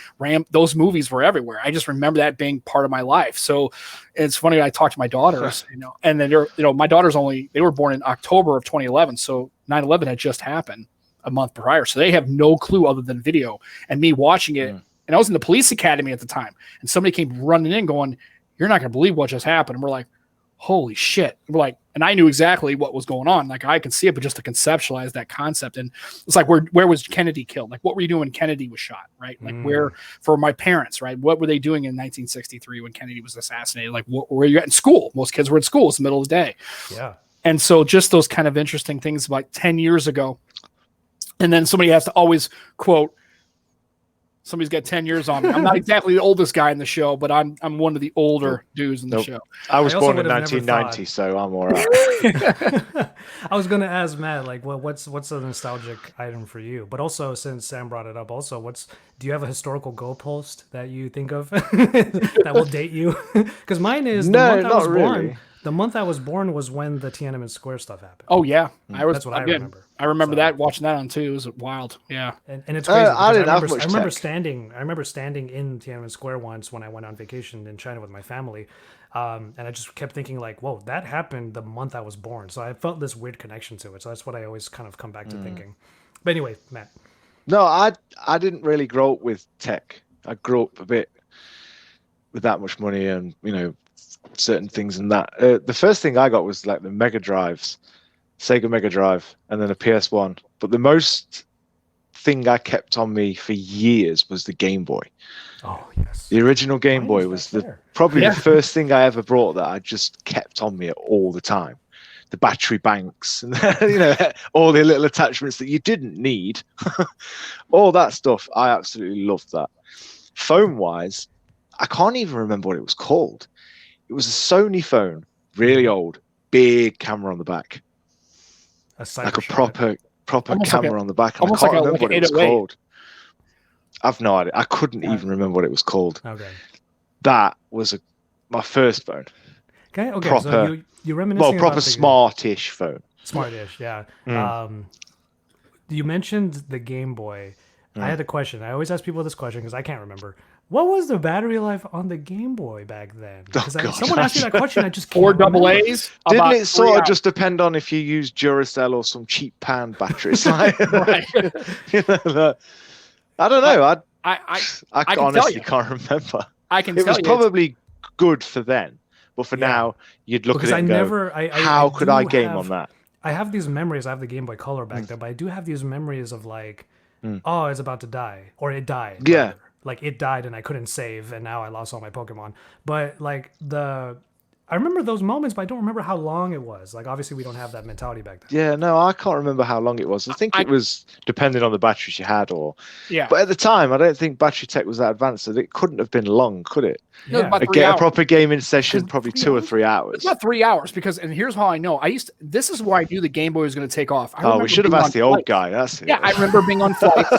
those movies were everywhere. I just remember that being part of my life. So it's funny. I talked to my daughters, and then my daughters they were born in October of 2011. So 9/11 had just happened a month prior. So they have no clue other than video and me watching it. And I was in the police academy at the time, and somebody came running in going, "You're not going to believe what just happened." And we're like, "Holy shit." We're like, and I knew exactly what was going on. Like I could see it, but just to conceptualize that concept. And it's like, where was Kennedy killed? Like, what were you doing when Kennedy was shot? Right. Like where, for my parents, right. What were they doing in 1963 when Kennedy was assassinated? Like, where were you at in school? Most kids were at school. It's the middle of the day. Yeah. And so just those kind of interesting things about 10 years ago. And then somebody has to always quote, somebody's got 10 years on me. I'm not exactly the oldest guy in the show, but I'm one of the older dudes in the show. I was born in would have never 1990, so I'm all right. I was gonna ask Matt, like, what's a nostalgic item for you? But also, since Sam brought it up, also, do you have a historical goalpost that you think of that will date you? Because mine is the month I was born was when the Tiananmen Square stuff happened. Oh yeah, That's what I remember. I remember that, watching that on too. It was wild. Yeah, and it's crazy. I didn't have I much remember tech. standing in Tiananmen Square once when I went on vacation in China with my family, and I just kept thinking like, "Whoa, that happened the month I was born." So I felt this weird connection to it. So that's what I always kind of come back to thinking. But anyway, Matt. No, I didn't really grow up with tech. I grew up a bit with that much money and certain things and that. The first thing I got was like the Mega Drives, Sega Mega Drive, and then a PS1. But the most thing I kept on me for years was the Game Boy. Oh yes. The original Game Boy was probably the first thing I ever brought that I just kept on me all the time. The battery banks and all the little attachments that you didn't need. All that stuff, I absolutely loved that. Phone wise, I can't even remember what it was called. It was a Sony phone, really old, big camera on the back. Like a proper camera on the back. And I can't remember what it was called. I've no idea. I couldn't even remember what it was called. Okay. That was my first phone. Okay. Proper, so you reminiscing proper about smartish phone. Smartish, yeah. You mentioned the Game Boy. I had a question. I always ask people this question because I can't remember. What was the battery life on the Game Boy back then? Because someone asked me that question. I just can't 4 remember. AA's. Didn't it sort of just depend on if you use Duracell or some cheap pan batteries? Like, Right. I don't know. I I honestly can't remember. I can It tell was you. probably good for then, but for now, you'd look at it and go, how could I game on that? I have these memories. I have the Game Boy Color back then, but I do have these memories of like, oh, it's about to die, or it died. Yeah. Rather. Like it died and I couldn't save, and now I lost all my Pokemon. But like I remember those moments, but I don't remember how long it was. Like obviously we don't have that mentality back then. Yeah, no, I can't remember how long it was. I think it was depending on the batteries you had, But at the time, I don't think battery tech was that advanced, so it couldn't have been long, could it? No, Yeah. about 3 hours. A proper gaming session, probably 2 or 3 hours. It's not 3 hours and here's how I know. This is why I knew the Game Boy was going to take off. We should have asked the old guy. That's it. Yeah, I remember being on flights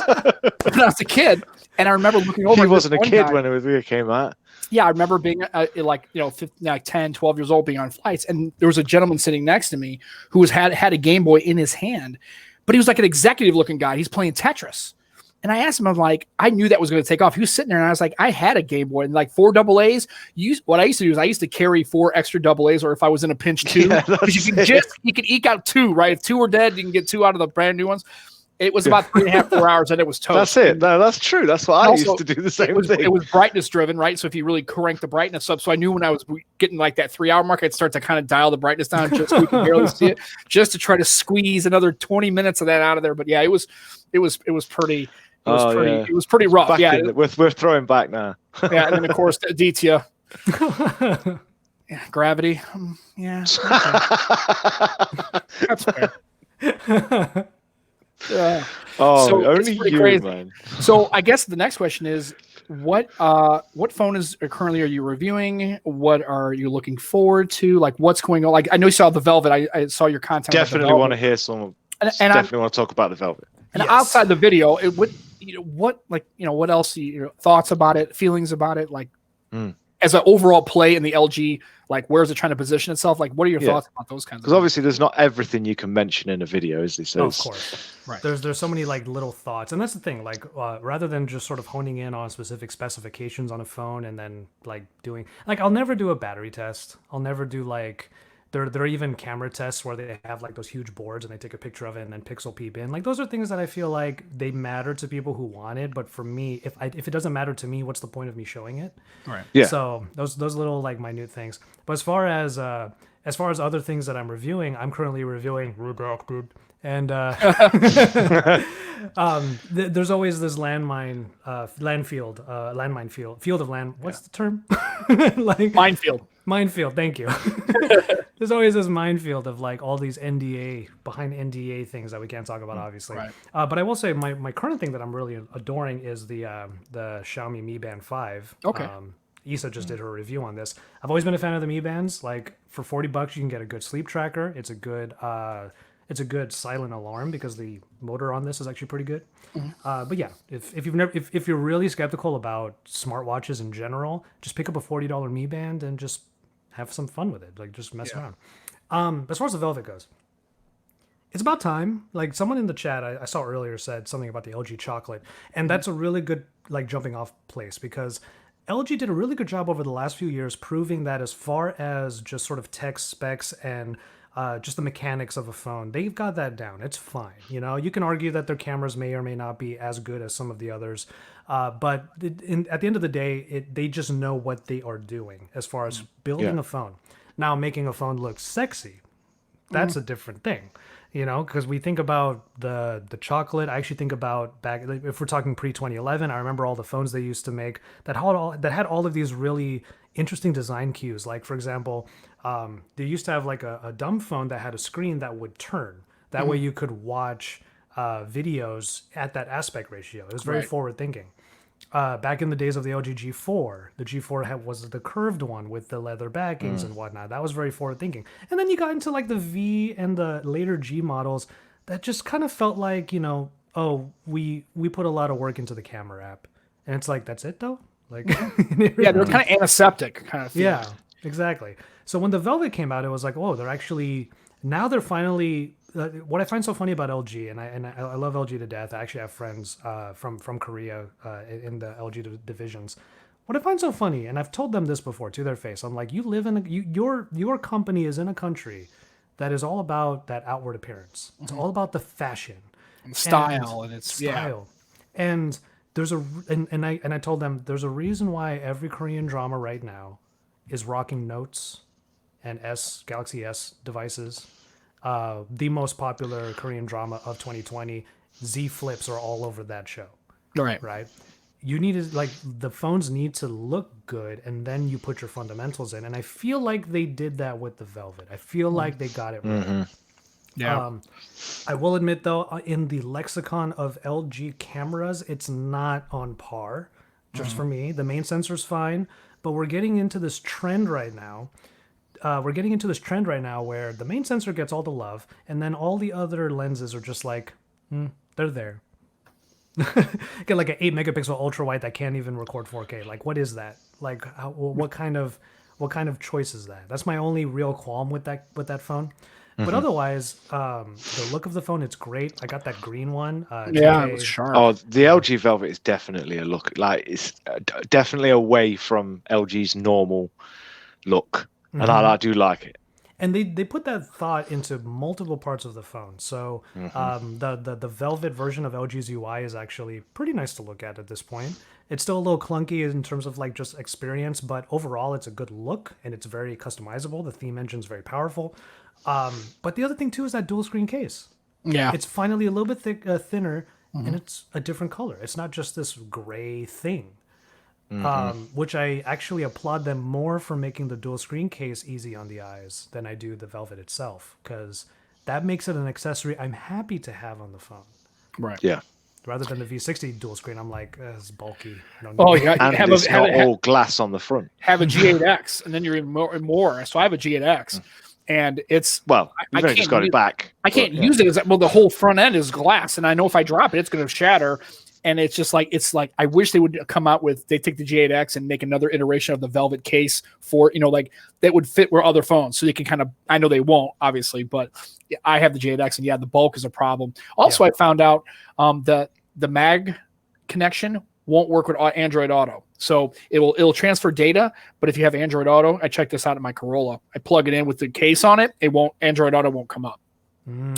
when I was a kid, and I remember looking over. He wasn't a kid when it came out. Yeah, I remember being 10, 12 years old, being on flights, and there was a gentleman sitting next to me who had a Game Boy in his hand, but he was like an executive looking guy. He's playing Tetris. And I asked him, I'm like, I knew that was going to take off. He was sitting there, and I was like, I had a Game Boy, and like 4 AA's. What I used to do is I used to carry 4 extra AA's, or if I was in a pinch, 2. Because you can eke out 2, right? If 2 were dead, you can get 2 out of the brand new ones. It was about 3.5, 4 hours, and it was toast. That's it. No, that's true. That's what I used to do the same thing. It was brightness driven, right? So if you really crank the brightness up, so I knew when I was getting like that 3 hour mark, I'd start to kind of dial the brightness down just so we could barely see it, just to try to squeeze another 20 minutes of that out of there. But yeah, it was pretty. It was pretty rough. We're throwing back now. Yeah, and then of course Aditya. Yeah, gravity. Yeah. Okay. That's fair. So only you, crazy. man. So I guess the next question is, what phone currently are you reviewing? What are you looking forward to? Like, what's going on? Like, I know you saw the Velvet. I saw your content. Definitely want to hear some. Definitely want to talk about the Velvet. And outside the video, what else? Thoughts about it, feelings about it, like Mm. as an overall play in the LG, like where is it trying to position itself? Like, what are your thoughts about those kinds of Because obviously there's not everything you can mention in a video, is there? So of course. Right. There's so many like little thoughts, and that's the thing. Like rather than just sort of honing in on specific specifications on a phone and then like doing like I'll never do a battery test. I'll never do like there are even camera tests where they have like those huge boards and they take a picture of it and then pixel peep in. Like those are things that I feel like they matter to people who want it, but for me, if it doesn't matter to me, what's the point of me showing it? Right. Yeah. So those little like minute things. But as far as other things that I'm reviewing, I'm currently reviewing Redacted, and there's always this field of land. What's the term? Like minefield. Thank you. There's always this minefield of like all these behind NDA things that we can't talk about, obviously. Right. But I will say my current thing that I'm really adoring is the Xiaomi Mi Band 5. Okay. Issa just did her review on this. I've always been a fan of the Mi Bands. Like for $40, you can get a good sleep tracker. It's a good silent alarm because the motor on this is actually pretty good. But yeah, if you're really skeptical about smartwatches in general, just pick up a $40 Mi Band and just have some fun with it. Like just mess around. As far as the Velvet goes, it's about time. Like someone in the chat I saw earlier said something about the LG chocolate, and that's a really good like jumping off place because LG did a really good job over the last few years proving that as far as just sort of tech specs and just the mechanics of a phone, they've got that down. It's fine. You can argue that their cameras may or may not be as good as some of the others, but at the end of the day, they just know what they are doing as far as building a phone. Now, making a phone look sexy, that's a different thing. Because we think about the chocolate. I actually think about back if we're talking pre-2011. I remember all the phones they used to make that had all of these really interesting design cues. Like for example, they used to have like a dumb phone that had a screen that would turn. That way you could watch videos at that aspect ratio. It was very forward thinking. Back in the days of the LG G4, the G4 was the curved one with the leather backings and whatnot. That was very forward thinking. And then you got into like the V and the later G models that just kind of felt like, we put a lot of work into the camera app. And it's like, that's it though? Like, yeah, they're kind of antiseptic kind of thing. Yeah, exactly. So when the Velvet came out, it was like, whoa, they're finally. What I find so funny about LG, and I love LG to death. I actually have friends from Korea in the LG divisions. What I find so funny, and I've told them this before to their face, I'm like, you live in your company is in a country that is all about that outward appearance. It's all about the fashion, and style, and there's and I told them there's a reason why every Korean drama right now is rocking Notes and Galaxy S devices. The most popular Korean drama of 2020, Z Flips are all over that show. Right. You need to the phones need to look good, and then you put your fundamentals in. And I feel like they did that with the Velvet. I feel like they got it right. Yeah. I will admit though, in the lexicon of LG cameras, it's not on par. Just for me, the main sensor's fine, but we're getting into this trend right now. Where the main sensor gets all the love, and then all the other lenses are just like, they're there. Get like an 8 megapixel ultra wide that can't even record 4K. Like, what is that? Like, what kind of choice is that? That's my only real qualm with that phone. But otherwise, the look of the phone, it's great. I got that green one. It was sharp. Oh, the LG Velvet is definitely a look. Like, it's definitely away from LG's normal look. And I do like it. And they put that thought into multiple parts of the phone. So the Velvet version of LG's UI is actually pretty nice to look at this point. It's still a little clunky in terms of like just experience, but overall it's a good look and it's very customizable. The theme engine's very powerful. But the other thing too is that dual screen case. Yeah. It's finally a little bit thinner and it's a different color. It's not just this gray thing. Which I actually applaud them more for making the dual screen case easy on the eyes than I do the Velvet itself, because that makes it an accessory I'm happy to have on the phone. Right. Yeah. Rather than the V60 dual screen, I'm like, it's bulky. And it's not all glass on the front. Have a G8X, and then you're even more. So I have a G8X, and it's you've only just got it back. I can't use it as the whole front end is glass, and I know if I drop it, it's going to shatter. And it's just like I wish they would come out with they take the G8X and make another iteration of the velvet case for like that would fit with other phones, so they can kind of I know they won't obviously, but I have the G8X and the bulk is a problem. Also, I found out that the mag connection won't work with Android Auto, so it'll transfer data, but if you have Android Auto, I checked this out in my Corolla, I plug it in with the case on it, Android Auto won't come up.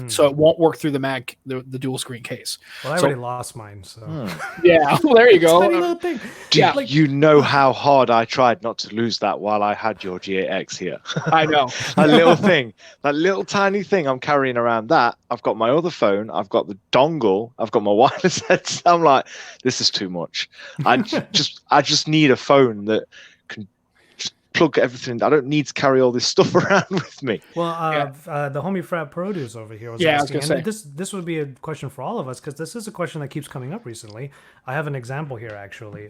So it won't work through the dual screen case. Well, I already lost mine, so yeah. Well, there you go. Tiny little thing. You know how hard I tried not to lose that while I had your G8X here. I know. That little thing, that little tiny thing I'm carrying around. That I've got my other phone, I've got the dongle, I've got my wireless headset. I'm like, this is too much. I just need a phone that can plug everything. I don't need to carry all this stuff around with me. Well, the homie Frat Produce over here was asking, and this would be a question for all of us, because this is a question that keeps coming up recently. I have an example here, actually.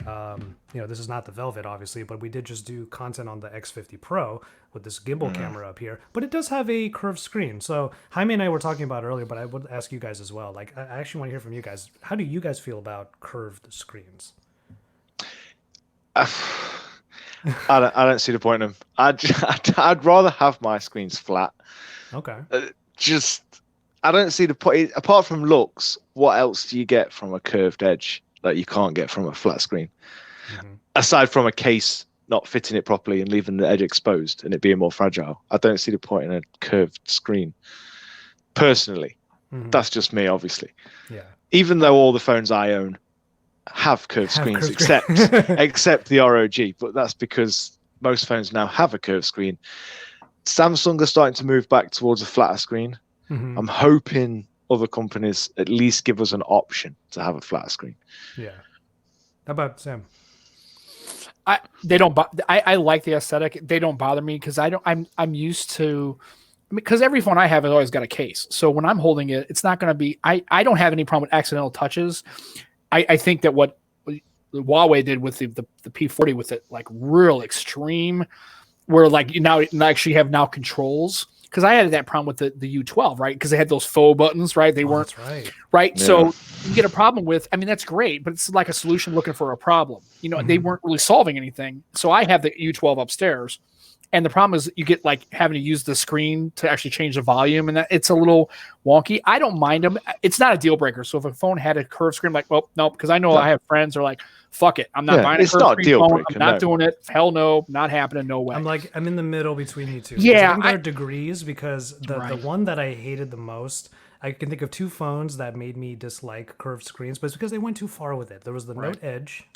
This is not the Velvet, obviously, but we did just do content on the X50 Pro with this gimbal camera up here, but it does have a curved screen. So Jaime and I were talking about it earlier, but I would ask you guys as well. Like, I actually want to hear from you guys. How do you guys feel about curved screens? I don't see the point in them. I'd rather have my screens flat. Okay. I don't see the point. Apart from looks, what else do you get from a curved edge that you can't get from a flat screen? Aside from a case not fitting it properly and leaving the edge exposed and it being more fragile, I don't see the point in a curved screen. Personally, that's just me, obviously. Yeah. Even though all the phones I own have curved screens, except the ROG, but that's because most phones now have a curved screen. Samsung are starting to move back towards a flatter screen. I'm hoping other companies at least give us an option to have a flatter screen. Yeah. How about Sam? They don't. I like the aesthetic. They don't bother me because I'm used to. Because every phone I have has always got a case, so when I'm holding it, it's not going to be. I don't have any problem with accidental touches. I think that what Huawei did with the P40 with it, like real extreme, where like you now actually have now controls. Because I had that problem with the U12, right? Because they had those faux buttons, right? They weren't right. Yeah. So you get a problem with. I mean, that's great, but it's like a solution looking for a problem. They weren't really solving anything. So I have the U12 upstairs. And the problem is you get like having to use the screen to actually change the volume, and that it's a little wonky. I don't mind them. It's not a deal breaker. So if a phone had a curved screen, like, well, no, because I know I have friends who are like, fuck it. I'm not buying a curved screen phone. I'm not doing it. Hell no, not happening. No way. I'm in the middle between you two. Yeah. I think there are degrees, because the one that I hated the most, I can think of two phones that made me dislike curved screens, but it's because they went too far with it. There was the Note Edge.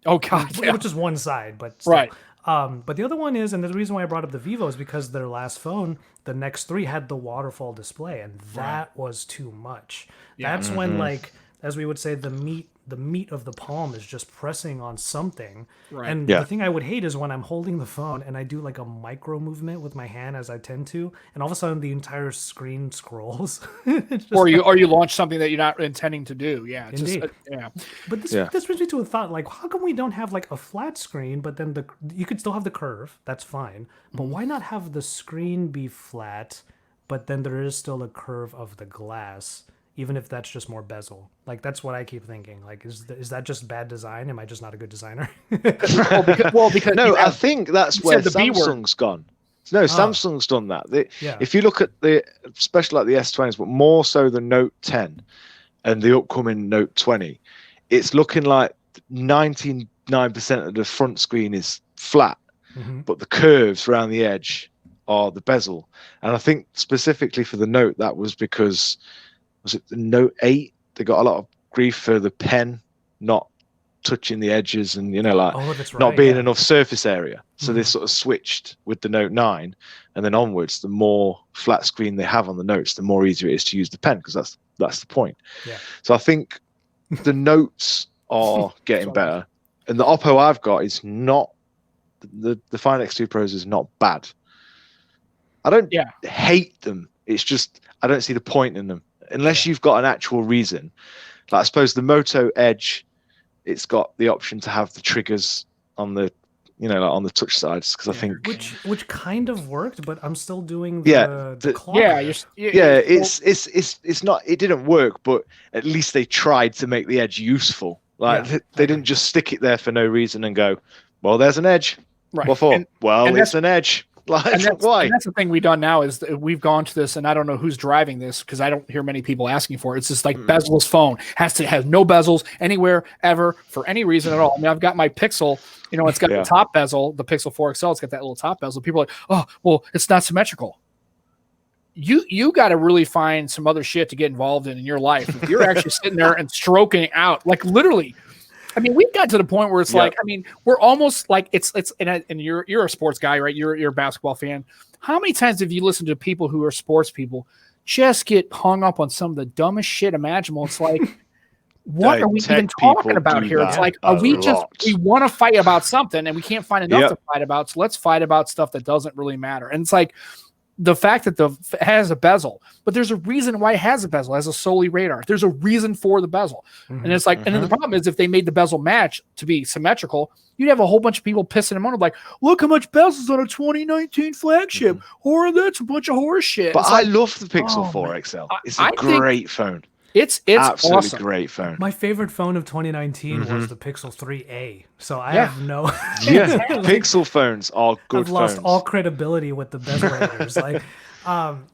Oh God, which is one side, but still. But the other one is, and the reason why I brought up the Vivo is because their last phone, the Next 3, had the waterfall display, and that was too much. Yeah. That's when, like, as we would say, the meat of the palm is just pressing on something. Right. And the thing I would hate is when I'm holding the phone and I do like a micro movement with my hand, as I tend to, and all of a sudden the entire screen scrolls. or you launch something that you're not intending to do. Yeah. Indeed. But this brings me to a thought, like, how come we don't have like a flat screen, but then you could still have the curve, that's fine. But why not have the screen be flat, but then there is still a curve of the glass? Even if that's just more bezel. Like, that's what I keep thinking. Like, is that just bad design? Am I just not a good designer? because no, I think that's where Samsung's gone. No, Samsung's done that. If you look at especially like the S20s, but more so the Note 10 and the upcoming Note 20, it's looking like 99% of the front screen is flat, but the curves around the edge are the bezel. And I think specifically for the Note, that was because... was it the Note 8? They got a lot of grief for the pen not touching the edges and, not being enough surface area. So they sort of switched with the Note 9, and then onwards, the more flat screen they have on the Notes, the more easier it is to use the pen, because that's the point. Yeah. So I think the Notes are getting better, and the Oppo I've got is not the Find X2 Pros is not bad. I don't hate them. It's just I don't see the point in them. Unless you've got an actual reason. Like, I suppose the Moto Edge, it's got the option to have the triggers on the, like on the touch sides, because I think which kind of worked, but I'm still doing the claw. It's not. It didn't work, but at least they tried to make the Edge useful. Like Yeah, they didn't just stick it there for no reason and go, well, there's an edge. Right. What for? And It's an edge. Like, why? And that's the thing we've done now is that we've gone to this, and I don't know who's driving this because I don't hear many people asking for it. It's just like bezel-less phone has no bezels anywhere ever for any reason at all. I mean, I've got my Pixel, it's got the top bezel, the Pixel 4 XL. It's got that little top bezel. People are like, oh, well, it's not symmetrical. You got to really find some other shit to get involved in your life. If you're actually sitting there and stroking out, like literally. I mean, we've got to the point where it's like, I mean, we're almost like it's and you're a sports guy, right? You're a basketball fan. How many times have you listened to people who are sports people just get hung up on some of the dumbest shit imaginable? It's like, what are we even talking about here? It's like, we want to fight about something and we can't find enough to fight about. So let's fight about stuff that doesn't really matter. And it's like, the fact that it has a bezel, but there's a reason why it has a bezel, it has a Soli radar. There's a reason for the bezel. And it's like, and then the problem is if they made the bezel match to be symmetrical, you'd have a whole bunch of people pissing them on like, look how much bezel's on a 2019 flagship. Or that's a bunch of horse shit. But I love the Pixel 4 XL. It's a great phone. It's absolutely awesome. Great phone. My favorite phone of 2019 was the Pixel 3a. So I have no. Pixel phones are good. I've lost all credibility with the bezelators.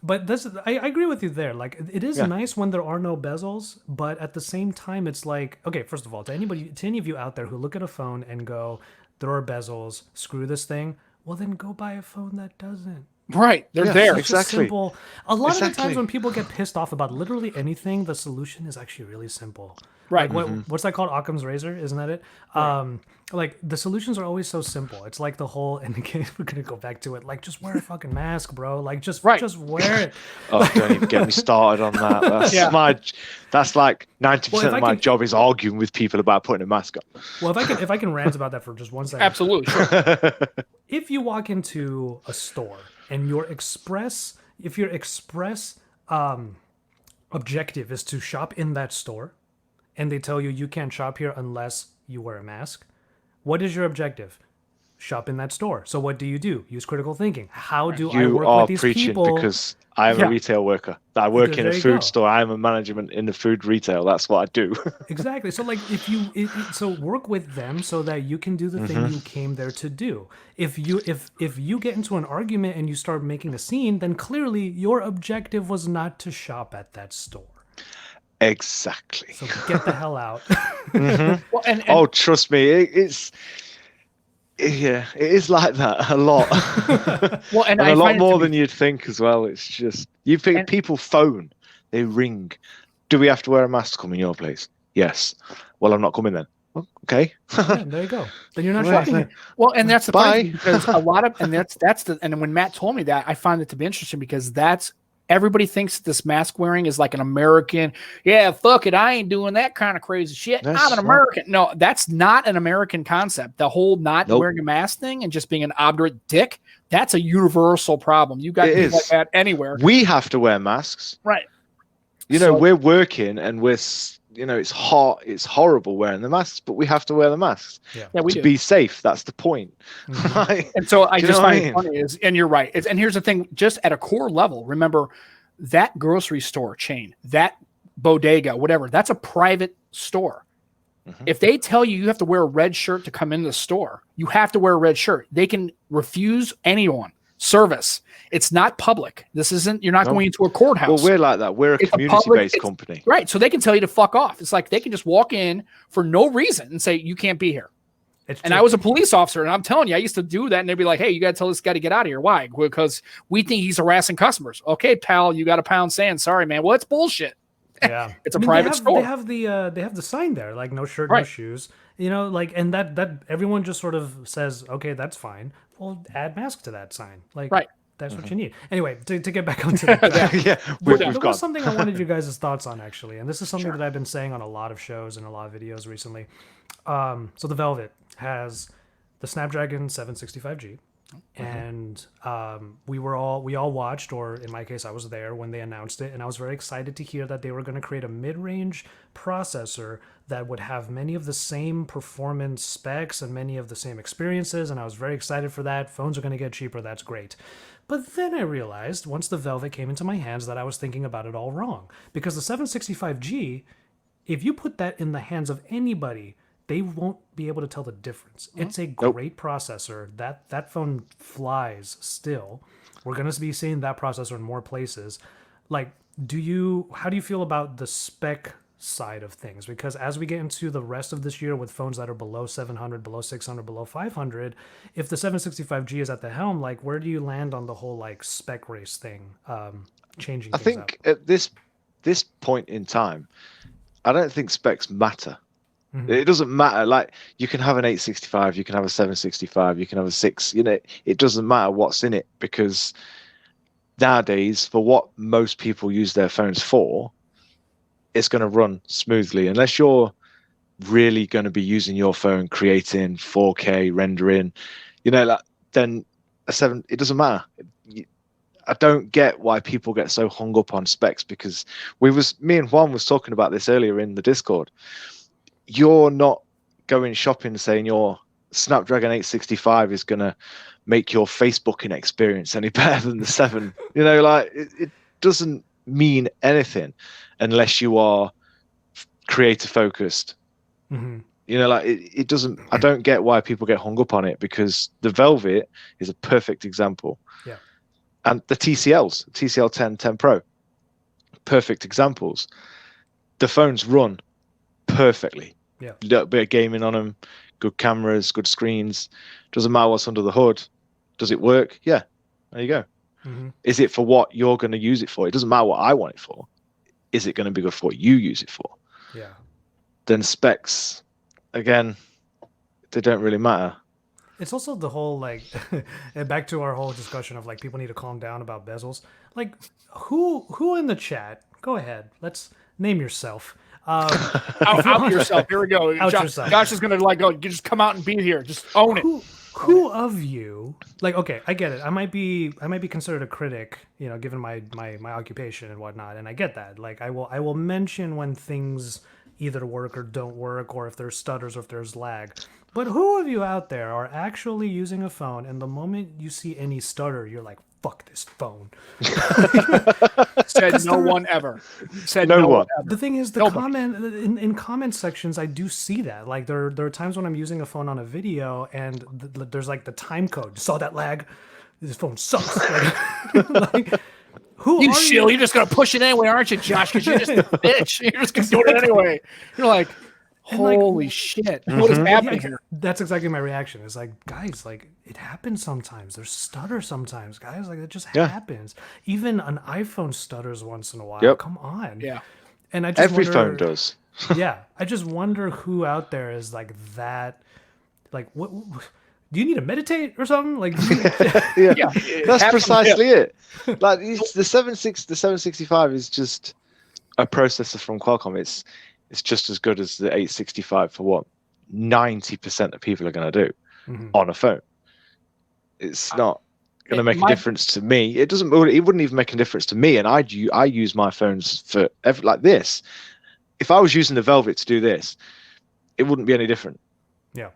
But I agree with you there. Like, it is nice when there are no bezels, but at the same time, it's like, okay, first of all, to any of you out there who look at a phone and go, there are bezels, screw this thing. Well, then go buy a phone that doesn't. Right, they're there. Exactly. Simple. A lot of the times when people get pissed off about literally anything, the solution is actually really simple. Right. Like what's that called? Occam's razor, isn't that it? Right. Like the solutions are always so simple. It's like the whole, and again, we're gonna go back to it. Like, just wear a fucking mask, bro. Like, just wear it. Oh, don't even get me started on that. That's like 90% of my job is arguing with people about putting a mask on. Well, if I can rant about that for just 1 second. Absolutely. Sure. If you walk into a store and your express objective is to shop in that store, and they tell you can't shop here unless you wear a mask, what is your objective? Shop in that store. So what do? Use critical thinking. How do I work with these people? Because I am a retail worker. I work in a food store. I am a management in the food retail. That's what I do. Exactly. So like, so work with them so that you can do the thing you came there to do. If you get into an argument and you start making a scene, then clearly your objective was not to shop at that store. Exactly. So get the hell out. Well, and trust me, it is like that a lot. Well, and a lot more than you'd think as well. It's just you think people phone, they ring. Do we have to wear a mask to come in your place? Yes. Well, I'm not coming then. Well, okay. There you go. Then you're not shopping it. Well, and that's the funny because a lot of, and and when Matt told me that, I find it to be interesting because everybody thinks this mask wearing is like an American. Yeah, fuck it. I ain't doing that kind of crazy shit. I'm an American. No, that's not an American concept. The whole not wearing a mask thing and just being an obdurate dick, that's a universal problem. You got people like that anywhere. We have to wear masks. Right. We're working and it's hot. It's horrible wearing the masks, but we have to wear the masks to be safe. That's the point. Right? And so I just find it funny and you're right. And here's the thing, just at a core level, remember that grocery store chain, that bodega, whatever, that's a private store. If they tell you have to wear a red shirt to come in the store, you have to wear a red shirt. They can refuse anyone service. It's not public. This isn't, you're not going into a courthouse. Well, we're like that. We're a community-based company. Right. So they can tell you to fuck off. It's like they can just walk in for no reason and say, you can't be here. And I was a police officer, and I'm telling you, I used to do that, and they'd be like, hey, you got to tell this guy to get out of here. Why? Because we think he's harassing customers. Okay, pal, you got a pound sand. Sorry, man. Well, it's bullshit. Yeah. It's a private store. They have the sign there, like no shirt, no shoes. And that everyone just sort of says, okay, that's fine. Well, add mask to that sign. Like, that's what you need. Anyway, to get back onto that. There was something I wanted you guys' thoughts on, actually. And this is something that I've been saying on a lot of shows and a lot of videos recently. So the Velvet has the Snapdragon 765G. And we all watched, or in my case, I was there when they announced it, and I was very excited to hear that they were going to create a mid-range processor that would have many of the same performance specs and many of the same experiences, and I was very excited for that. Phones are going to get cheaper, that's great. But then I realized, once the Velvet came into my hands, that I was thinking about it all wrong. Because the 765G if you put that in the hands of anybody, they won't be able to tell the difference. It's a great processor. That phone flies still. We're going to be seeing that processor in more places. Like, how do you feel about the spec side of things? Because as we get into the rest of this year with phones that are below 700, below 600, below 500, if the 765G is at the helm, like, where do you land on the whole like spec race thing, changing I things think up? at this point in time, I don't think specs matter. It doesn't matter. Like, you can have an 865, you can have a 765, you can have a 6. It doesn't matter what's in it, because nowadays, for what most people use their phones for, it's going to run smoothly. Unless you're really going to be using your phone creating 4K rendering, then a 7. It doesn't matter. I don't get why people get so hung up on specs, because me and Juan was talking about this earlier in the Discord. You're not going shopping saying your Snapdragon 865 is going to make your Facebooking experience any better than the 7. It doesn't mean anything unless you are creator focused. It doesn't. I don't get why people get hung up on it, because the Velvet is a perfect example. Yeah. And the TCLs, TCL 10, 10 Pro, perfect examples. The phones run perfectly. Yeah. A little bit of gaming on them, good cameras, good screens. Doesn't matter what's under the hood. Does it work? Yeah. There you go. Is it for what you're going to use it for? It doesn't matter what I want it for. Is it going to be good for what you use it for? Yeah. Then specs, again, they don't really matter. It's also the whole, like, and back to our whole discussion of like people need to calm down about bezels. Like, who in the chat? Go ahead. Let's name yourself. Out yourself. Here we go. Yourself. Josh is gonna go. Just come out and be here. Just own it. Who of you, like, okay, I get it. I might be considered a critic, given my occupation and whatnot, and I get that. Like, I will mention when things either work or don't work, or if there's stutters or if there's lag. But who of you out there are actually using a phone, and the moment you see any stutter, you're like, fuck this phone? Said no one ever. Said no one ever. The thing is, in comment sections, I do see that. Like, there are times when I'm using a phone on a video, and there's like the time code. Saw that lag? This phone sucks. Like, who You are shill. You're just gonna push it anyway, aren't you, Josh? Because you're just a bitch. You're just gonna do it anyway. You're like, holy shit! What is happening here? That's exactly my reaction. It's like, guys, like, it happens sometimes. There's stutter sometimes, guys. Like, it just happens. Even an iPhone stutters once in a while. Yep. Come on. Yeah. And I just every wonder, phone does. Yeah, I just wonder who out there is like that. Like, what? Do you need to meditate or something? Like, yeah, that's precisely it. Like, the 765 is just a processor from Qualcomm. It's just as good as the 865 for what 90% of people are going to do on a phone. It's not going to make a difference to me. It wouldn't even make a difference to me. And I use my phones for like this. If I was using the Velvet to do this, it wouldn't be any different. Yeah.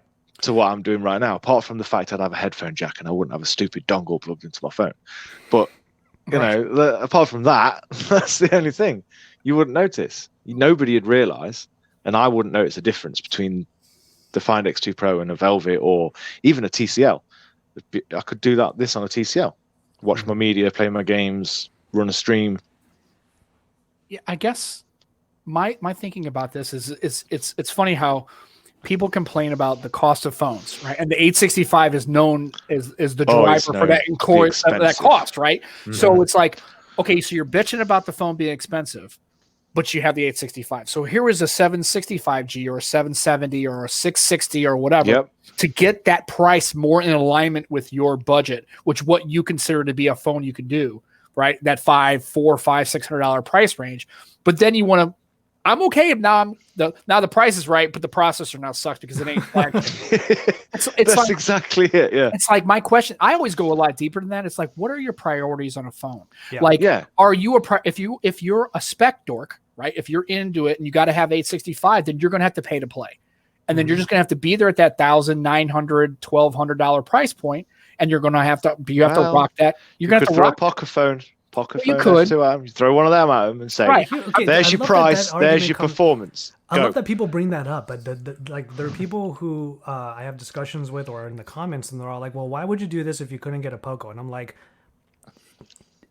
To what I'm doing right now, apart from the fact I'd have a headphone jack and I wouldn't have a stupid dongle plugged into my phone. But apart from that, that's the only thing. You wouldn't notice. Nobody would realize, and I wouldn't notice a difference between the Find X2 Pro and a Velvet, or even a TCL. I could do this on a TCL. Watch my media, play my games, run a stream. Yeah, I guess my thinking about this is it's funny how people complain about the cost of phones, right? And the 865 is known as the driver for that that cost, right? Mm-hmm. So it's like, okay, so you're bitching about the phone being expensive, but you have the 865. So here is a 765G or a 770 or a 660 or whatever to get that price more in alignment with your budget, which what you consider to be a phone you can do, right? That $600 price range. But then you want to, I'm okay if now the price is right, but the processor now sucks because it ain't. It's That's like, exactly it. Yeah. It's like my question. I always go a lot deeper than that. It's like, what are your priorities on a phone? Yeah. Are you if you're a spec dork, right? If you're into it and you got to have 865, then you're going to have to pay to play, and then you're just going to have to be there at that $1,900, $1,200 price point, and you're going to have to rock that. You're going to have to rock a pocket phone. You could you throw one of them at them and say, there's your price, there's your performance. I love that people bring that up, but like there are people who I have discussions with or in the comments, and they're all like, "Well, why would you do this if you couldn't get a Poco?" And I'm like,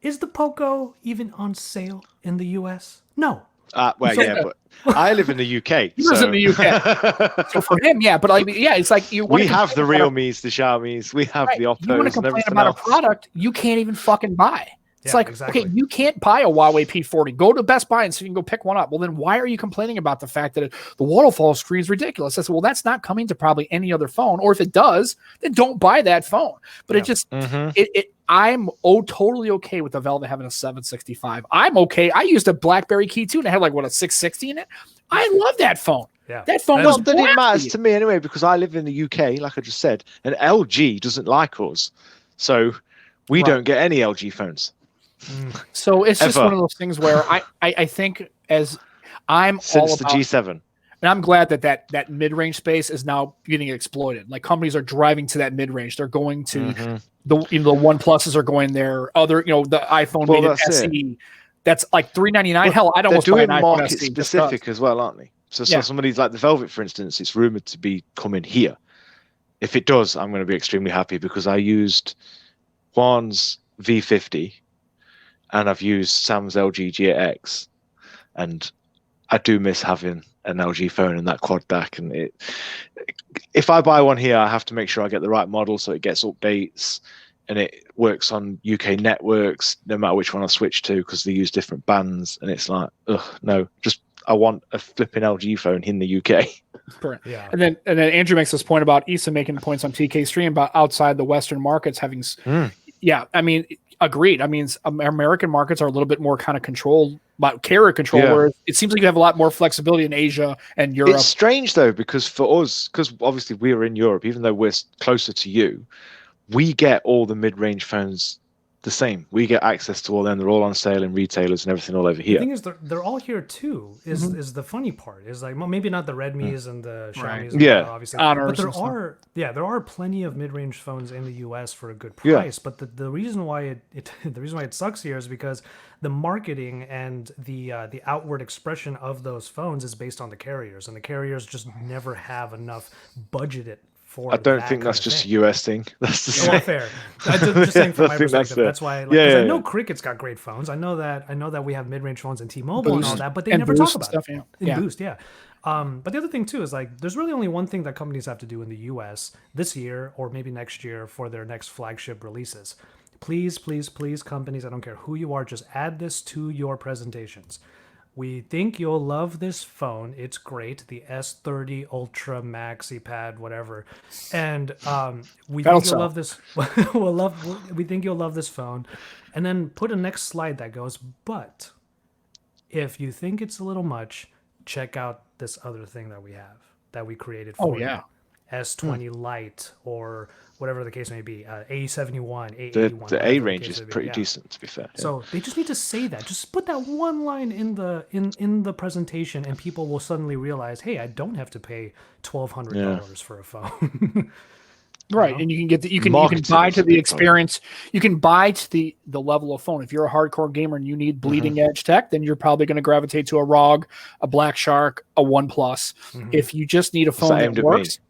"Is the Poco even on sale in the U.S.? No." Well, So- yeah, but I live in the UK. He lives in the UK. So for him, yeah, but like, yeah, it's like you. We have the Realmes, the Xiaomis, we have the You want to Oppos, and complain everything about else. a product you can't even fucking buy. It's Yeah, like, exactly. okay, you can't buy a Huawei P40. Go to Best Buy and see if you can go pick one up. Well, then why are you complaining about the fact that the waterfall screen is ridiculous? I said, well, that's not coming to probably any other phone. Or if it does, then don't buy that phone. But it just, I'm totally okay with the Velvet having a 765. I'm okay. I used a BlackBerry Key 2 and it had like, what, a 660 in it? I love that phone. Yeah. That phone Not was that it blasty. matters to me anyway, because I live in the UK, like I just said, and LG doesn't like us. So we don't get any LG phones. So it's just Ever. one of those things where I think as I'm Since all the about, G7. and I'm glad that mid-range space is now getting exploited. Like companies are driving to that mid-range. They're going to the One Pluses are going there. Other the iPhone Well, made that's SE. That's like $399. Hell, I'd They're almost buy doing an iPhone market SE. specific as well, aren't they? So Yeah. somebody's like the Velvet, for instance, it's rumored to be coming here. If it does, I'm going to be extremely happy because I used Juan's V50 and I've used Sam's LG G8X, and I do miss having an LG phone and that quad DAC. And if I buy one here, I have to make sure I get the right model so it gets updates and it works on UK networks, no matter which one I switch to, because they use different bands. And it's like, no, just I want a flipping LG phone in the UK. Correct. Yeah. And then Andrew makes this point about Issa making points on TK stream about outside the Western markets having. Yeah, I mean, agreed. I mean, American markets are a little bit more kind of controlled, about carrier control, where it seems like you have a lot more flexibility in Asia and Europe. It's strange though, because for us, because obviously we're in Europe, even though we're closer to you, we get all the mid-range phones the same. We get access to all them. They're all on sale in retailers and everything all over here. The thing is, they're all here too. Is the funny part is like, well, maybe not the Redmi's and the Xiaomi's, and Yeah. obviously, Honors but and stuff. there are plenty of mid-range phones in the U.S. for a good price. But the reason why the reason why it sucks here is because the marketing and the outward expression of those phones is based on the carriers, and the carriers just never have enough budgeted. I don't think that's just a US thing. That's the Well, same. fair. I'm just saying from I my think perspective. That's why. Like, 'cause I know yeah. Cricket's got great phones. I know that we have mid-range phones and T-Mobile and all Boost. that, but they And never Boost talk and about stuff, it. yeah. In Boost, yeah. But the other thing too is like, there's really only one thing that companies have to do in the U.S. this year or maybe next year for their next flagship releases. Please, please, please, companies, I don't care who you are, just add this to your presentations. We think you'll love this phone. It's great. The S30 Ultra Maxi Pad, whatever. And we think you'll love this. We think you'll love this phone. And then put a next slide that goes, but if you think it's a little much, check out this other thing that we have that we created for you. S20 Lite or whatever the case may be, A71, A81. The A range is pretty decent, to be fair. So they just need to say that. Just put that one line in the presentation, and people will suddenly realize, hey, I don't have to pay $1,200 for a phone. Right, and you can get you can Marketing buy is to a the big experience. You can buy to the level of phone. If you're a hardcore gamer and you need bleeding edge tech, then you're probably going to gravitate to a ROG, a Black Shark, a OnePlus. If you just need a phone that works,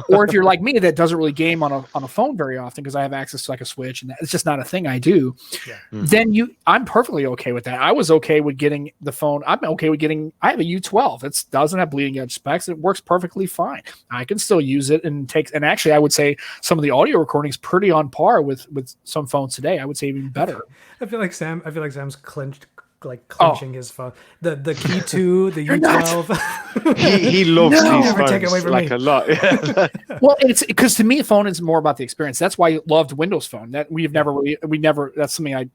or if you're like me that doesn't really game on a phone very often because I have access to like a Switch and it's just not a thing I do. Then I'm perfectly okay with that. I was okay with getting the phone. I'm okay with getting. I have a U12. It doesn't have bleeding edge specs. It works perfectly fine. I can still use it and actually I would say some of the audio recording is pretty on par with some phones today. I would say even better. I feel like Sam's clenching his phone. The Key 2, the U12. He loves these phones take it away from like me. a lot. Well, it's because to me, phone is more about the experience. That's why I loved Windows Phone. That that's something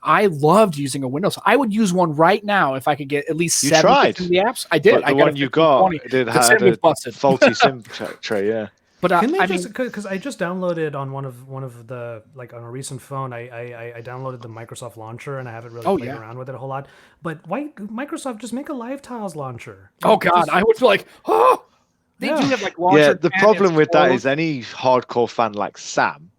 I loved using a Windows. I would use one right now if I could get at least 70% of the apps. I did. But the one you got did have a faulty SIM tray. Yeah. But Can they because I just downloaded on one of the on a recent phone, I downloaded the Microsoft launcher and I haven't really played around with it a whole lot. But why Microsoft just make a Live Tiles launcher? Oh God, I would feel like they do have like launcher. Yeah, the problem with that is any hardcore fan like Sam,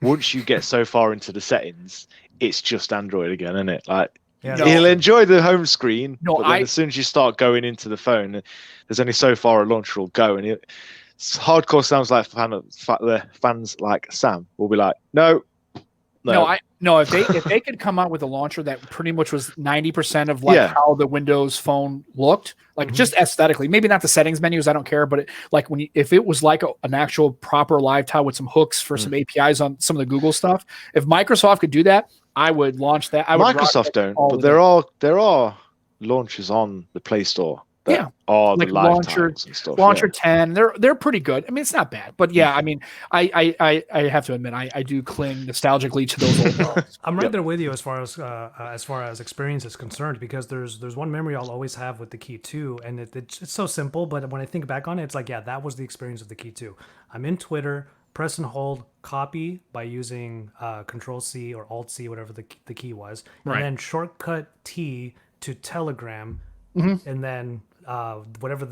once you get so far into the settings, it's just Android again, isn't it? Like Yeah, No. He'll enjoy the home screen, No, but then as soon as you start going into the phone, there's only so far a launcher will go, and hardcore sounds like the fans like Sam will be like, no. No, if they could come out with a launcher that pretty much was 90% of like how the Windows Phone looked, like just aesthetically, maybe not the settings menus, I don't care, but like if it was like an actual proper live tile with some hooks for some APIs on some of the Google stuff, if Microsoft could do that, I would launch that. Microsoft don't, but there are launchers on the Play Store. Are like the live launcher tiles and stuff. Launcher 10, they're pretty good. I mean, it's not bad, but yeah, I mean, I have to admit, I do cling nostalgically to those old ones. I'm right there with you as far as experience is concerned, because there's one memory I'll always have with the Key 2, and it's so simple, but when I think back on it, it's like, yeah, that was the experience of the Key 2. I'm in Twitter, press and hold copy by using Control C or Alt C, whatever the key was, and then shortcut T to Telegram, and then whatever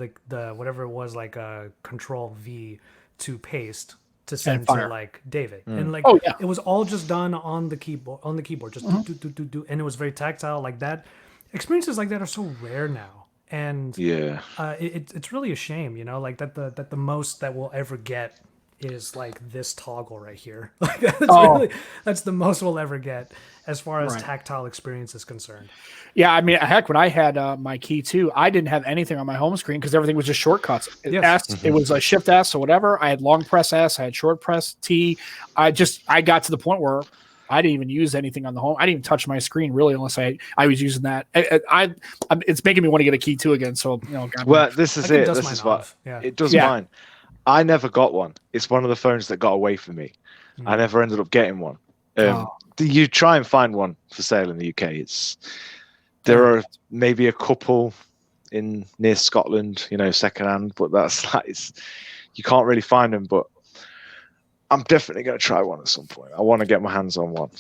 whatever it was, like Control V to paste to send to like David, and like it was all just done on the keyboard, just do, and it was very tactile like that. Experiences like that are so rare now, and it's really a shame, you know, like that the most that we'll ever get is like this toggle right here. Like that's the most we'll ever get as far as tactile experience is concerned. Yeah, I mean, heck, when I had my Key 2, I didn't have anything on my home screen because everything was just shortcuts. It was a Shift S or whatever. I had long press S, I had short press T. I got to the point where I didn't even use anything on the home. I didn't even touch my screen really, unless I was using that. It's making me want to get a Key 2 again. So, you know, this is it. This is what it does mine. I never got one. It's one of the phones that got away from me. I never ended up getting one. You try and find one for sale in the UK. There are maybe a couple near Scotland, you know, secondhand, but that's like you can't really find them. But I'm definitely going to try one at some point. I want to get my hands on one,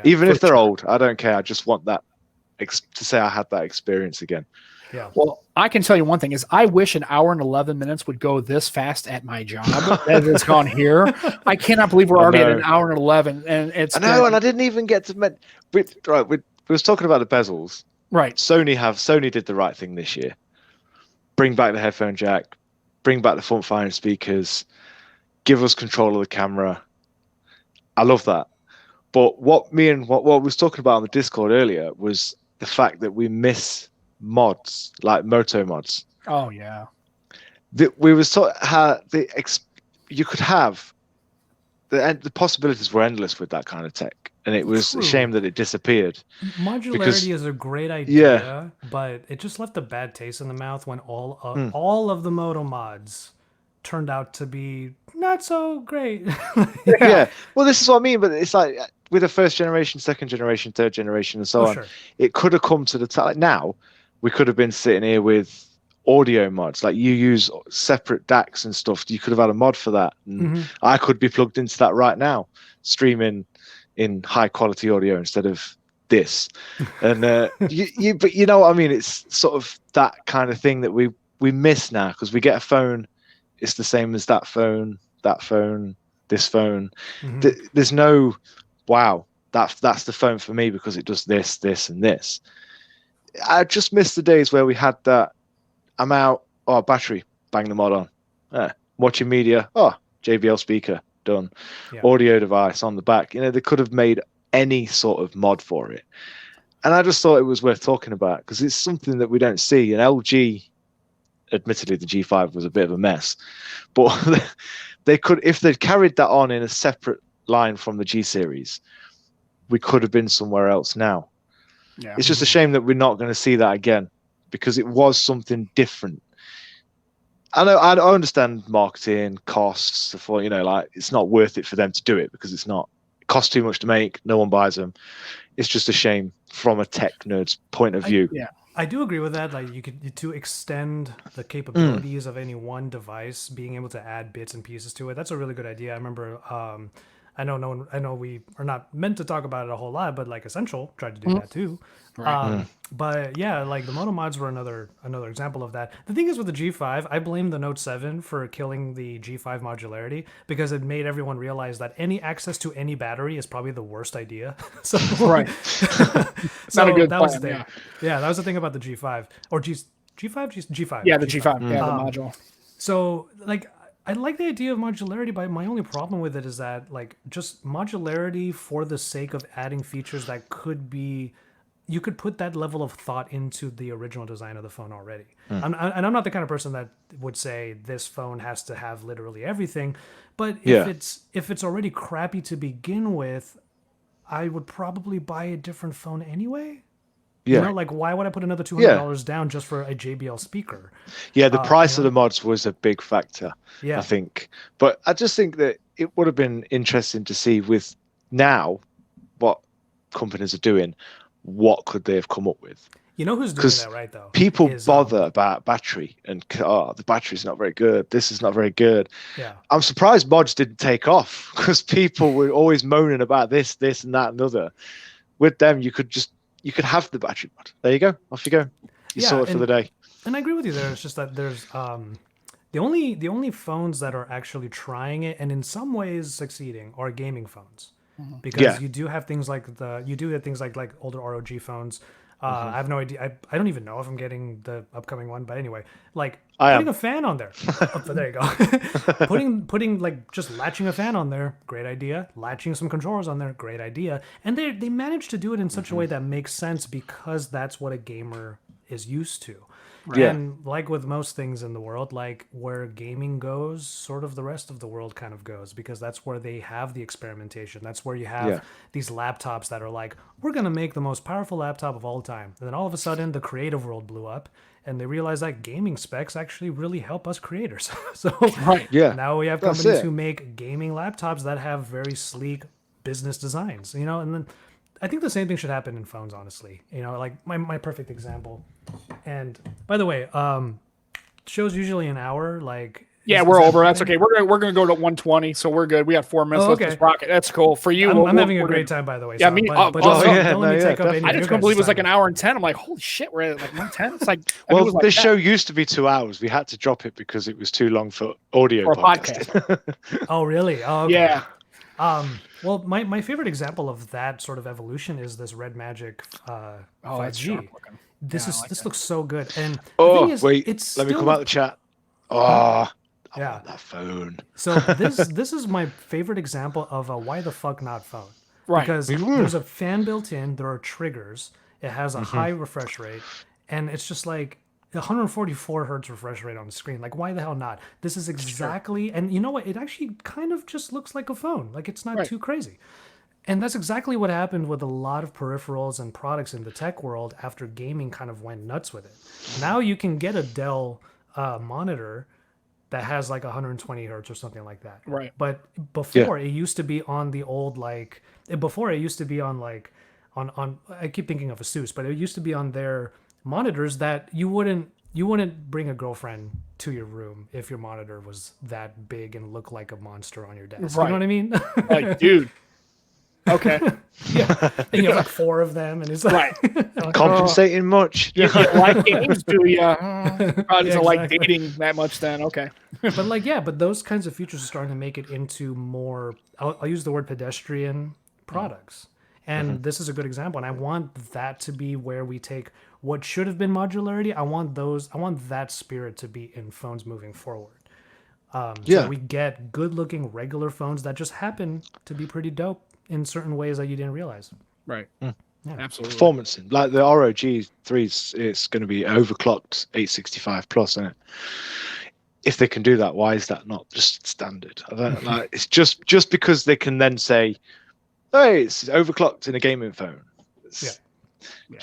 even if they're old. I don't care. I just want that to say I had that experience again. Yeah. Well, I can tell you one thing is I wish an hour and 11 minutes would go this fast at my job as it's gone here. I cannot believe we're already at an hour and 11, and it's. I know, and I didn't even get to. We was talking about the bezels. Right. Sony did the right thing this year. Bring back the headphone jack, bring back the front firing speakers, give us control of the camera. I love that. But what we was talking about on the Discord earlier was the fact that we miss mods like moto mods. Oh yeah. We was taught how you could have the possibilities were endless with that kind of tech, and it was a shame that it disappeared. Modularity is a great idea, but it just left a bad taste in the mouth when all of the moto mods turned out to be not so great. Well, this is what I mean, but it's like with the first generation, second generation, third generation, and so on. Sure. It could have come to the time. Now we could have been sitting here with audio mods, like you use separate DACs and stuff. You could have had a mod for that, and I could be plugged into that right now, streaming in high quality audio instead of this. And but you know what I mean? It's sort of that kind of thing that we miss now, because we get a phone, it's the same as that phone, this phone. There's no wow, that's the phone for me because it does this and this. I just miss the days where we had that. I'm out. Oh, battery. Bang the mod on. Watching media. Oh, JBL speaker. Done. Audio device on the back. You know, they could have made any sort of mod for it. And I just thought it was worth talking about because it's something that we don't see. And LG, admittedly, the G5 was a bit of a mess. But they could, if they'd carried that on in a separate line from the G series, we could have been somewhere else now. Yeah. It's just a shame that we're not going to see that again, because it was something different. I know, I understand marketing costs for, you know, like it's not worth it for them to do it because it costs too much to make. No one buys them. It's just a shame from a tech nerd's point of view. I do agree with that. Like to extend the capabilities of any one device, being able to add bits and pieces to it. That's a really good idea. I remember I know we are not meant to talk about it a whole lot, but like Essential tried to do that too. Right. But yeah, like the Moto mods were another example of that. The thing is with the G5, I blame the Note 7 for killing the G5 modularity because it made everyone realize that any access to any battery is probably the worst idea. So Right. so Not a good that was the plan, thing. Yeah, that was the thing about the G5 or G5. Yeah, the G5. Yeah, the module. So like I like the idea of modularity, but my only problem with it is that like just modularity for the sake of adding features that could be you could put that level of thought into the original design of the phone already. And I'm not the kind of person that would say this phone has to have literally everything, but if it's already crappy to begin with, I would probably buy a different phone anyway. Yeah. You know, like why would I put another $200 down just for a JBL speaker? Yeah, the price of the mods was a big factor, Yeah. I think. But I just think that it would have been interesting to see with now what companies are doing, what could they have come up with? You know who's doing that right though? People bother about battery and the battery's not very good. This is not very good. Yeah. I'm surprised mods didn't take off because people were always moaning about this, and that, and other. With them, you could have the battery mod. There you go. Off you go. You sorted for the day. And I agree with you there. It's just that there's the only phones that are actually trying it and in some ways succeeding are gaming phones. Because you do have things like like older ROG phones. I have no idea. I don't even know if I'm getting the upcoming one, but anyway, like putting a fan on there. There you go. putting like just latching a fan on there, great idea. Latching some controllers on there, great idea. And they managed to do it in such a way that makes sense because that's what a gamer is used to. Right. And like with most things in the world, like where gaming goes, sort of the rest of the world kind of goes, because that's where they have the experimentation. That's where you have these laptops that are like, we're going to make the most powerful laptop of all time. And then all of a sudden, the creative world blew up and they realized that gaming specs actually really help us creators. So now we have companies who make gaming laptops that have very sleek business designs, you know, and then I think the same thing should happen in phones, honestly. You know, like my perfect example. And by the way, show's usually an hour. Like we're over. That's okay. We're gonna go to 120, so we're good. We got 4 minutes. Let's just rock it. That's cool for you. I'm having a great time, by the way. Yeah, so, me. Don't let me take up any. I just couldn't believe it was like an hour and 10. I'm like, holy shit, we're at like 110. It's like this show used to be 2 hours. We had to drop it because it was too long for audio for a podcast. Oh, really? Oh, okay. Yeah. Well, my favorite example of that sort of evolution is this Red Magic 5G. This looks so good. And the thing is, let me come out the chat. I want that phone. So this is my favorite example of a why the fuck not phone. Right. Because there's a fan built in, there are triggers, it has a high refresh rate, and it's just like 144 hertz refresh rate on the screen. Like, why the hell not? This is exactly, and you know what? It actually kind of just looks like a phone. Like, it's not too crazy. And that's exactly what happened with a lot of peripherals and products in the tech world after gaming kind of went nuts with it. Now you can get a Dell monitor that has like 120 hertz or something like that. Right. But before it used to be on the old before it used to be on like on I keep thinking of Asus, but it used to be on their monitors that you wouldn't bring a girlfriend to your room if your monitor was that big and looked like a monster on your desk. Right. You know what I mean? Like, dude. Okay. And you have like 4 of them, and it's like, compensating much. You like games, do you? Probably doesn't like dating that much then. Okay. but those kinds of features are starting to make it into more, I'll use the word pedestrian products. And this is a good example. And I want that to be where we take what should have been modularity. I want that spirit to be in phones moving forward. So we get good looking regular phones that just happen to be pretty dope in certain ways that you didn't realize. Right. Yeah. Absolutely. Performance, like the ROG 3s, it's going to be overclocked 865 plus, isn't it? If they can do that, why is that not just standard? I don't like. It's just because they can then say, "Hey, it's overclocked in a gaming phone."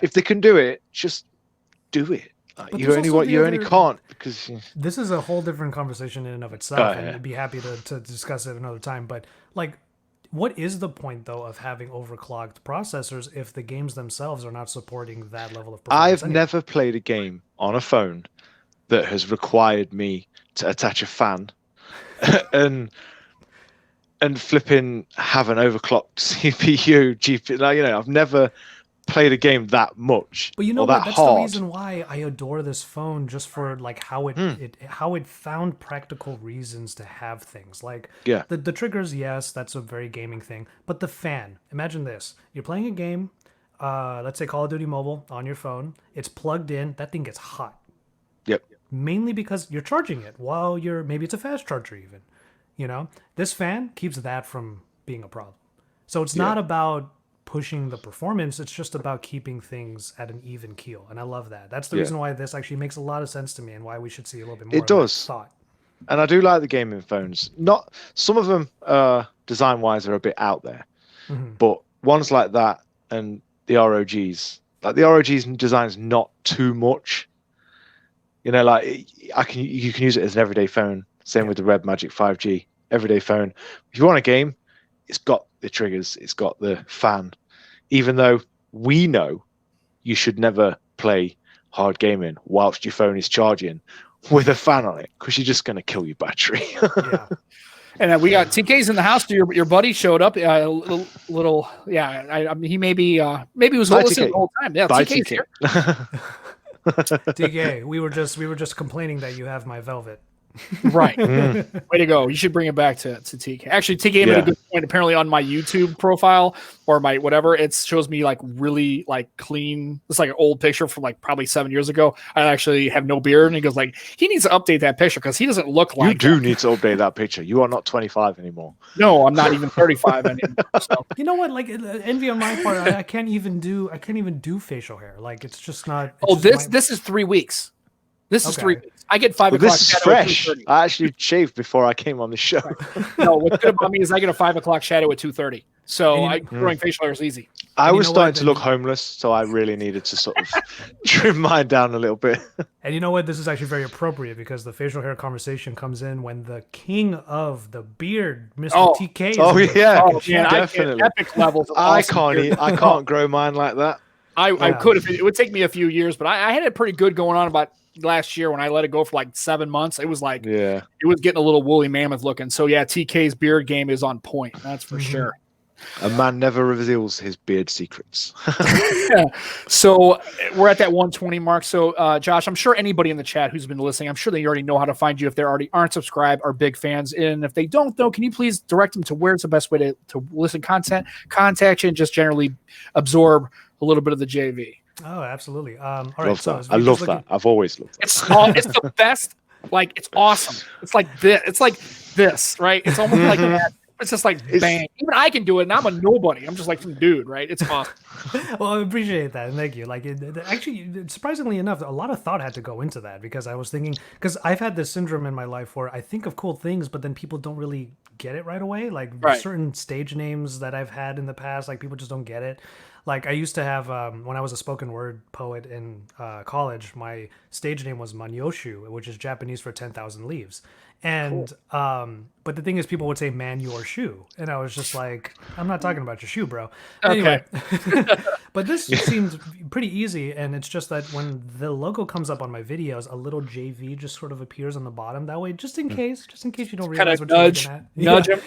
If they can do it, just do it. Like, you only can't because this is a whole different conversation in and of itself, and I'd be happy to discuss it another time. But like, what is the point though of having overclocked processors if the games themselves are not supporting that level of performance? I've never played a game on a phone that has required me to attach a fan and and flipping have an overclocked CPU, GPU. Like, I've never played a game that much But you know or what? that That's hard. the reason why I adore this phone, just for like how it found practical reasons to have things. Like Yeah. the triggers, yes, that's a very gaming thing. But the fan, imagine this. You're playing a game, let's say Call of Duty Mobile on your phone. It's plugged in, that thing gets hot. Yep. Mainly because you're charging it while maybe it's a fast charger even. This fan keeps that from being a problem. So it's not about pushing the performance, it's just about keeping things at an even keel, and I love that. That's the reason why this actually makes a lot of sense to me, and why we should see a little bit more It does. of that thought. And I do like the gaming phones. Not some of them, design wise, are a bit out there, but ones like that and the ROGs, like the ROG's design's not too much. Like you can use it as an everyday phone. Same with the Red Magic 5G, everyday phone. If you want a game, it's got the triggers, it's got the fan. Even though we know you should never play hard gaming whilst your phone is charging with a fan on it, because you're just going to kill your battery. Yeah. And then we got TK's in the house. Your buddy showed up. I mean, he maybe he was listening the whole time. Yeah, Bye, TK's TK. here. TK, we were just complaining that you have my Velvet. Right. Way to go. You should bring it back to TK. Actually, TK made a good point. Apparently on my YouTube profile or my whatever, it shows me like really like clean. It's like an old picture from like probably 7 years ago. I actually have no beard. And he goes like, he needs to update that picture because he doesn't look like You do need to update that picture. You are not 25 anymore. No, I'm not even 35 anymore. So. You know what? Like envy on my part, I can't even do facial hair. Like it's just not. This is 3 weeks. This is 3 weeks. I get 5 o'clock. This is fresh. I actually shaved before I came on the show. No, what's good about me is I get a 5 o'clock shadow at 2:30. So growing facial hair is easy. I was starting to look homeless, so I really needed to sort of trim mine down a little bit. And you know what? This is actually very appropriate because the facial hair conversation comes in when the king of the beard, Mr. TK. Definitely. Epic levels. I can't grow mine like that. I could if it would take me a few years, but I had it pretty good going on about last year when I let it go for like 7 months. It was like it was getting a little woolly mammoth looking. So yeah, TK's beard game is on point. That's for sure. A man never reveals his beard secrets. So we're at that 120 mark. So Josh, I'm sure anybody in the chat who's been listening, I'm sure they already know how to find you if they already aren't subscribed, are big fans. And if they don't though, can you please direct them to where it's the best way to listen content, contact you, and just generally absorb a little bit of the JV? Oh, absolutely. All right. So I love that. I've always loved that. It's the best. Like, it's awesome. It's like this. It's like this, right? It's almost like that. It's just like bang. Even I can do it, and I'm a nobody. I'm just like some dude, right? It's awesome. Well, I appreciate that, and thank you. Like, actually, surprisingly enough, a lot of thought had to go into that because I was thinking, because I've had this syndrome in my life where I think of cool things, but then people don't really get it right away. Like certain stage names that I've had in the past, like people just don't get it. Like I used to have, when I was a spoken word poet in college, my stage name was Manyoshu, which is Japanese for 10,000 leaves. And but the thing is, people would say "man your shoe," and I was just like, "I'm not talking about your shoe, bro." Anyway, but this seemed pretty easy, and it's just that when the logo comes up on my videos, a little JV just sort of appears on the bottom that way, just in case you don't realize what you're looking at. Nudge him.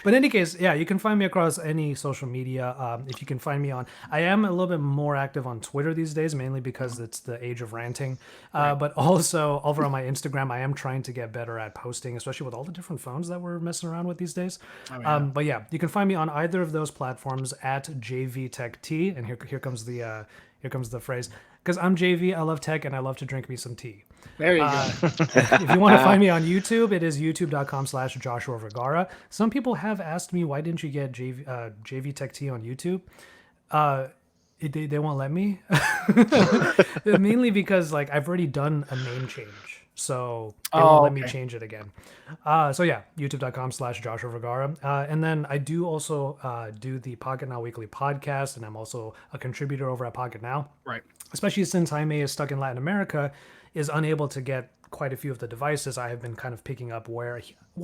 But in any case, yeah, you can find me across any social media. If you can find me on, I am a little bit more active on Twitter these days, mainly because it's the age of ranting. But also over on my Instagram, I am trying to get better at posting, especially with all the different phones that we're messing around with these days. But yeah, you can find me on either of those platforms at JVTechT, and here comes the phrase, because I'm JV, I love tech, and I love to drink me some tea. There you go. If you want to find me on YouTube, it is youtube.com/Joshua Vergara. Some people have asked me, why didn't you get JVTechT on YouTube? They won't let me. Mainly because like I've already done a name change. So they won't let me change it again. So yeah, youtube.com/Joshua Vergara. And then I do also do the Pocket Now Weekly podcast, and I'm also a contributor over at Pocket Now. Right. Especially since Jaime is stuck in Latin America, is unable to get quite a few of the devices, I have been kind of picking up where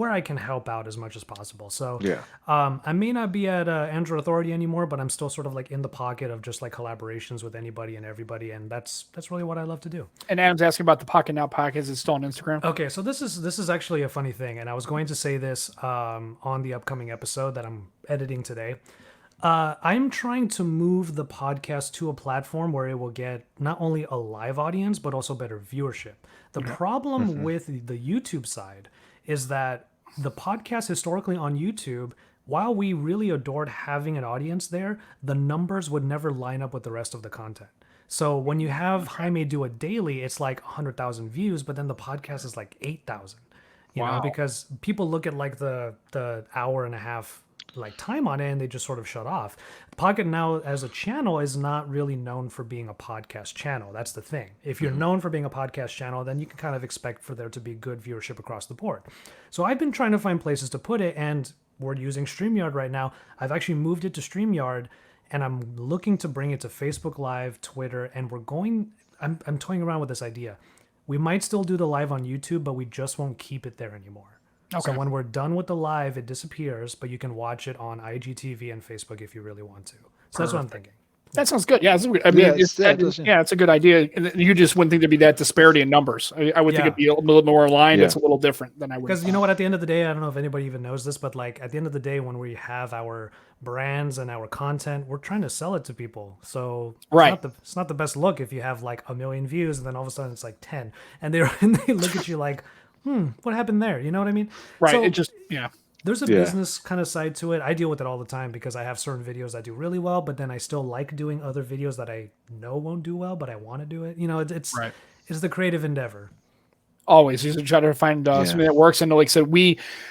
I can help out as much as possible. So I may not be at Android Authority anymore, but I'm still sort of like in the pocket of just like collaborations with anybody and everybody, and that's really what I love to do. And Adam's asking about the Pocket Now podcast. Is it still on Instagram? Okay, so this is actually a funny thing, and I was going to say this on the upcoming episode that I'm editing today. I'm trying to move the podcast to a platform where it will get not only a live audience, but also better viewership. The problem with the YouTube side is that the podcast historically on YouTube, while we really adored having an audience there, the numbers would never line up with the rest of the content. So when you have Jaime do it daily, it's like 100,000 views, but then the podcast is like 8,000, you know, because people look at like the hour and a half like time on it and they just sort of shut off. Pocket Now as a channel is not really known for being a podcast channel. That's the thing. If you're known for being a podcast channel, then you can kind of expect for there to be good viewership across the board. So I've been trying to find places to put it, and we're using StreamYard right now. I've actually moved it to StreamYard, and I'm looking to bring it to Facebook Live, Twitter, and I'm toying around with this idea. We might still do the live on YouTube, but we just won't keep it there anymore. Okay. So when we're done with the live, it disappears, but you can watch it on IGTV and Facebook if you really want to. So that's what I'm thinking. That sounds good. Yeah, it's a good idea. And you just wouldn't think there'd be that disparity in numbers. I would think it'd be a little more aligned. It's a little different than I would. Because you know what? At the end of the day, I don't know if anybody even knows this, but like at the end of the day, when we have our brands and our content, we're trying to sell it to people. So it's not the best look if you have like 1 million views and then all of a sudden it's like 10, and they look at you like, what happened there? You know what I mean? Right. So, it just there's a business kind of side to it. I deal with it all the time because I have certain videos that do really well, but then I still like doing other videos that I know won't do well, but I want to do it. You know, it's the creative endeavor. Always, you try to find something that works. And like I said,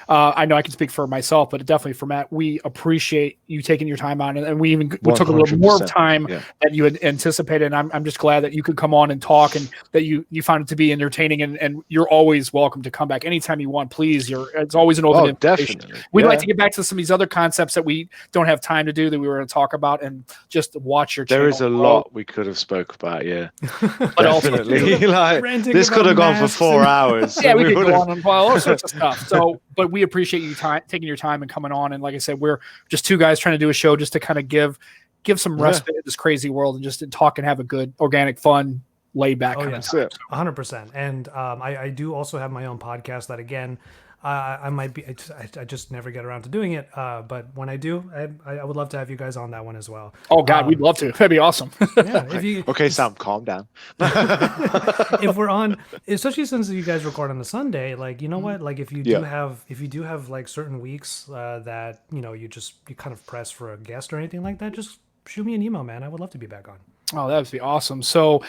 I know I can speak for myself, but definitely for Matt, we appreciate you taking your time on it. And we took a little more time than you had anticipated. And I'm just glad that you could come on and talk, and that you found it to be entertaining. And you're always welcome to come back anytime you want. Please, it's always an open invitation. Definitely. We'd like to get back to some of these other concepts that we don't have time to do that we were going to talk about, and just watch your channel. There is a lot we could have spoke about, but definitely. Like, this could have gone for 4 hours. Yeah, we could go on and all sorts of stuff. So, but we appreciate you taking your time and coming on. And like I said, we're just two guys trying to do a show just to kind of give some respite in this crazy world, and just to talk and have a good, organic, fun, laid back kind of time. 100%. And I do also have my own podcast that, again, I might be. I just never get around to doing it. But when I do, I would love to have you guys on that one as well. Oh God, we'd love to. That'd be awesome. Okay, Sam, calm down. If we're on, especially since you guys record on a Sunday, like, you know what? Like if you do have like certain weeks that you kind of press for a guest or anything like that, just shoot me an email, man. I would love to be back on. Oh, that would be awesome. So,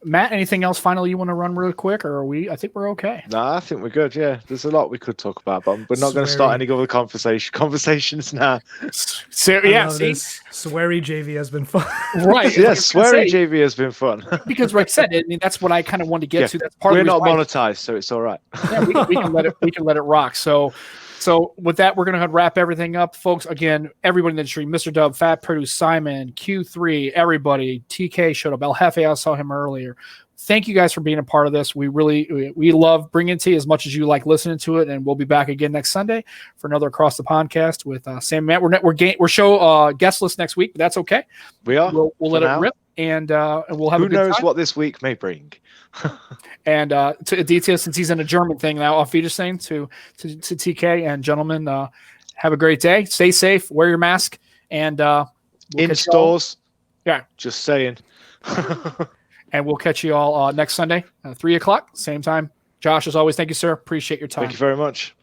Matt, anything else finally you want to run real quick, or I think we're okay? No, I think we're good. Yeah, there's a lot we could talk about, but we're not going to start any other conversations now. So, sweary JV has been fun. Right. Yeah, sweary JV has been fun. Because like I said, I mean, that's what I kind of want to get to. That's part we're of not monetized, so it's all right. Yeah, we can let it rock. So with that, we're going to wrap everything up, folks. Again, everybody in the industry, Mr. Dub, Fat Produce, Simon, Q3, everybody, TK showed up, El Jefe, I saw him earlier. Thank you guys for being a part of this. We love bringing it to you as much as you like listening to it, and we'll be back again next Sunday for another Across the Pondcast with Sam and Matt. We're show guest list next week, but that's okay. We are. We'll let it rip, and we'll have. Who knows what this week may bring? And to Aditya, since he's in a German thing now, I'll feed his thing to TK and gentlemen. Have a great day. Stay safe. Wear your mask. And in stores. Yeah. Just saying. And we'll catch you all next Sunday, 3:00, same time. Josh, as always, thank you, sir. Appreciate your time. Thank you very much.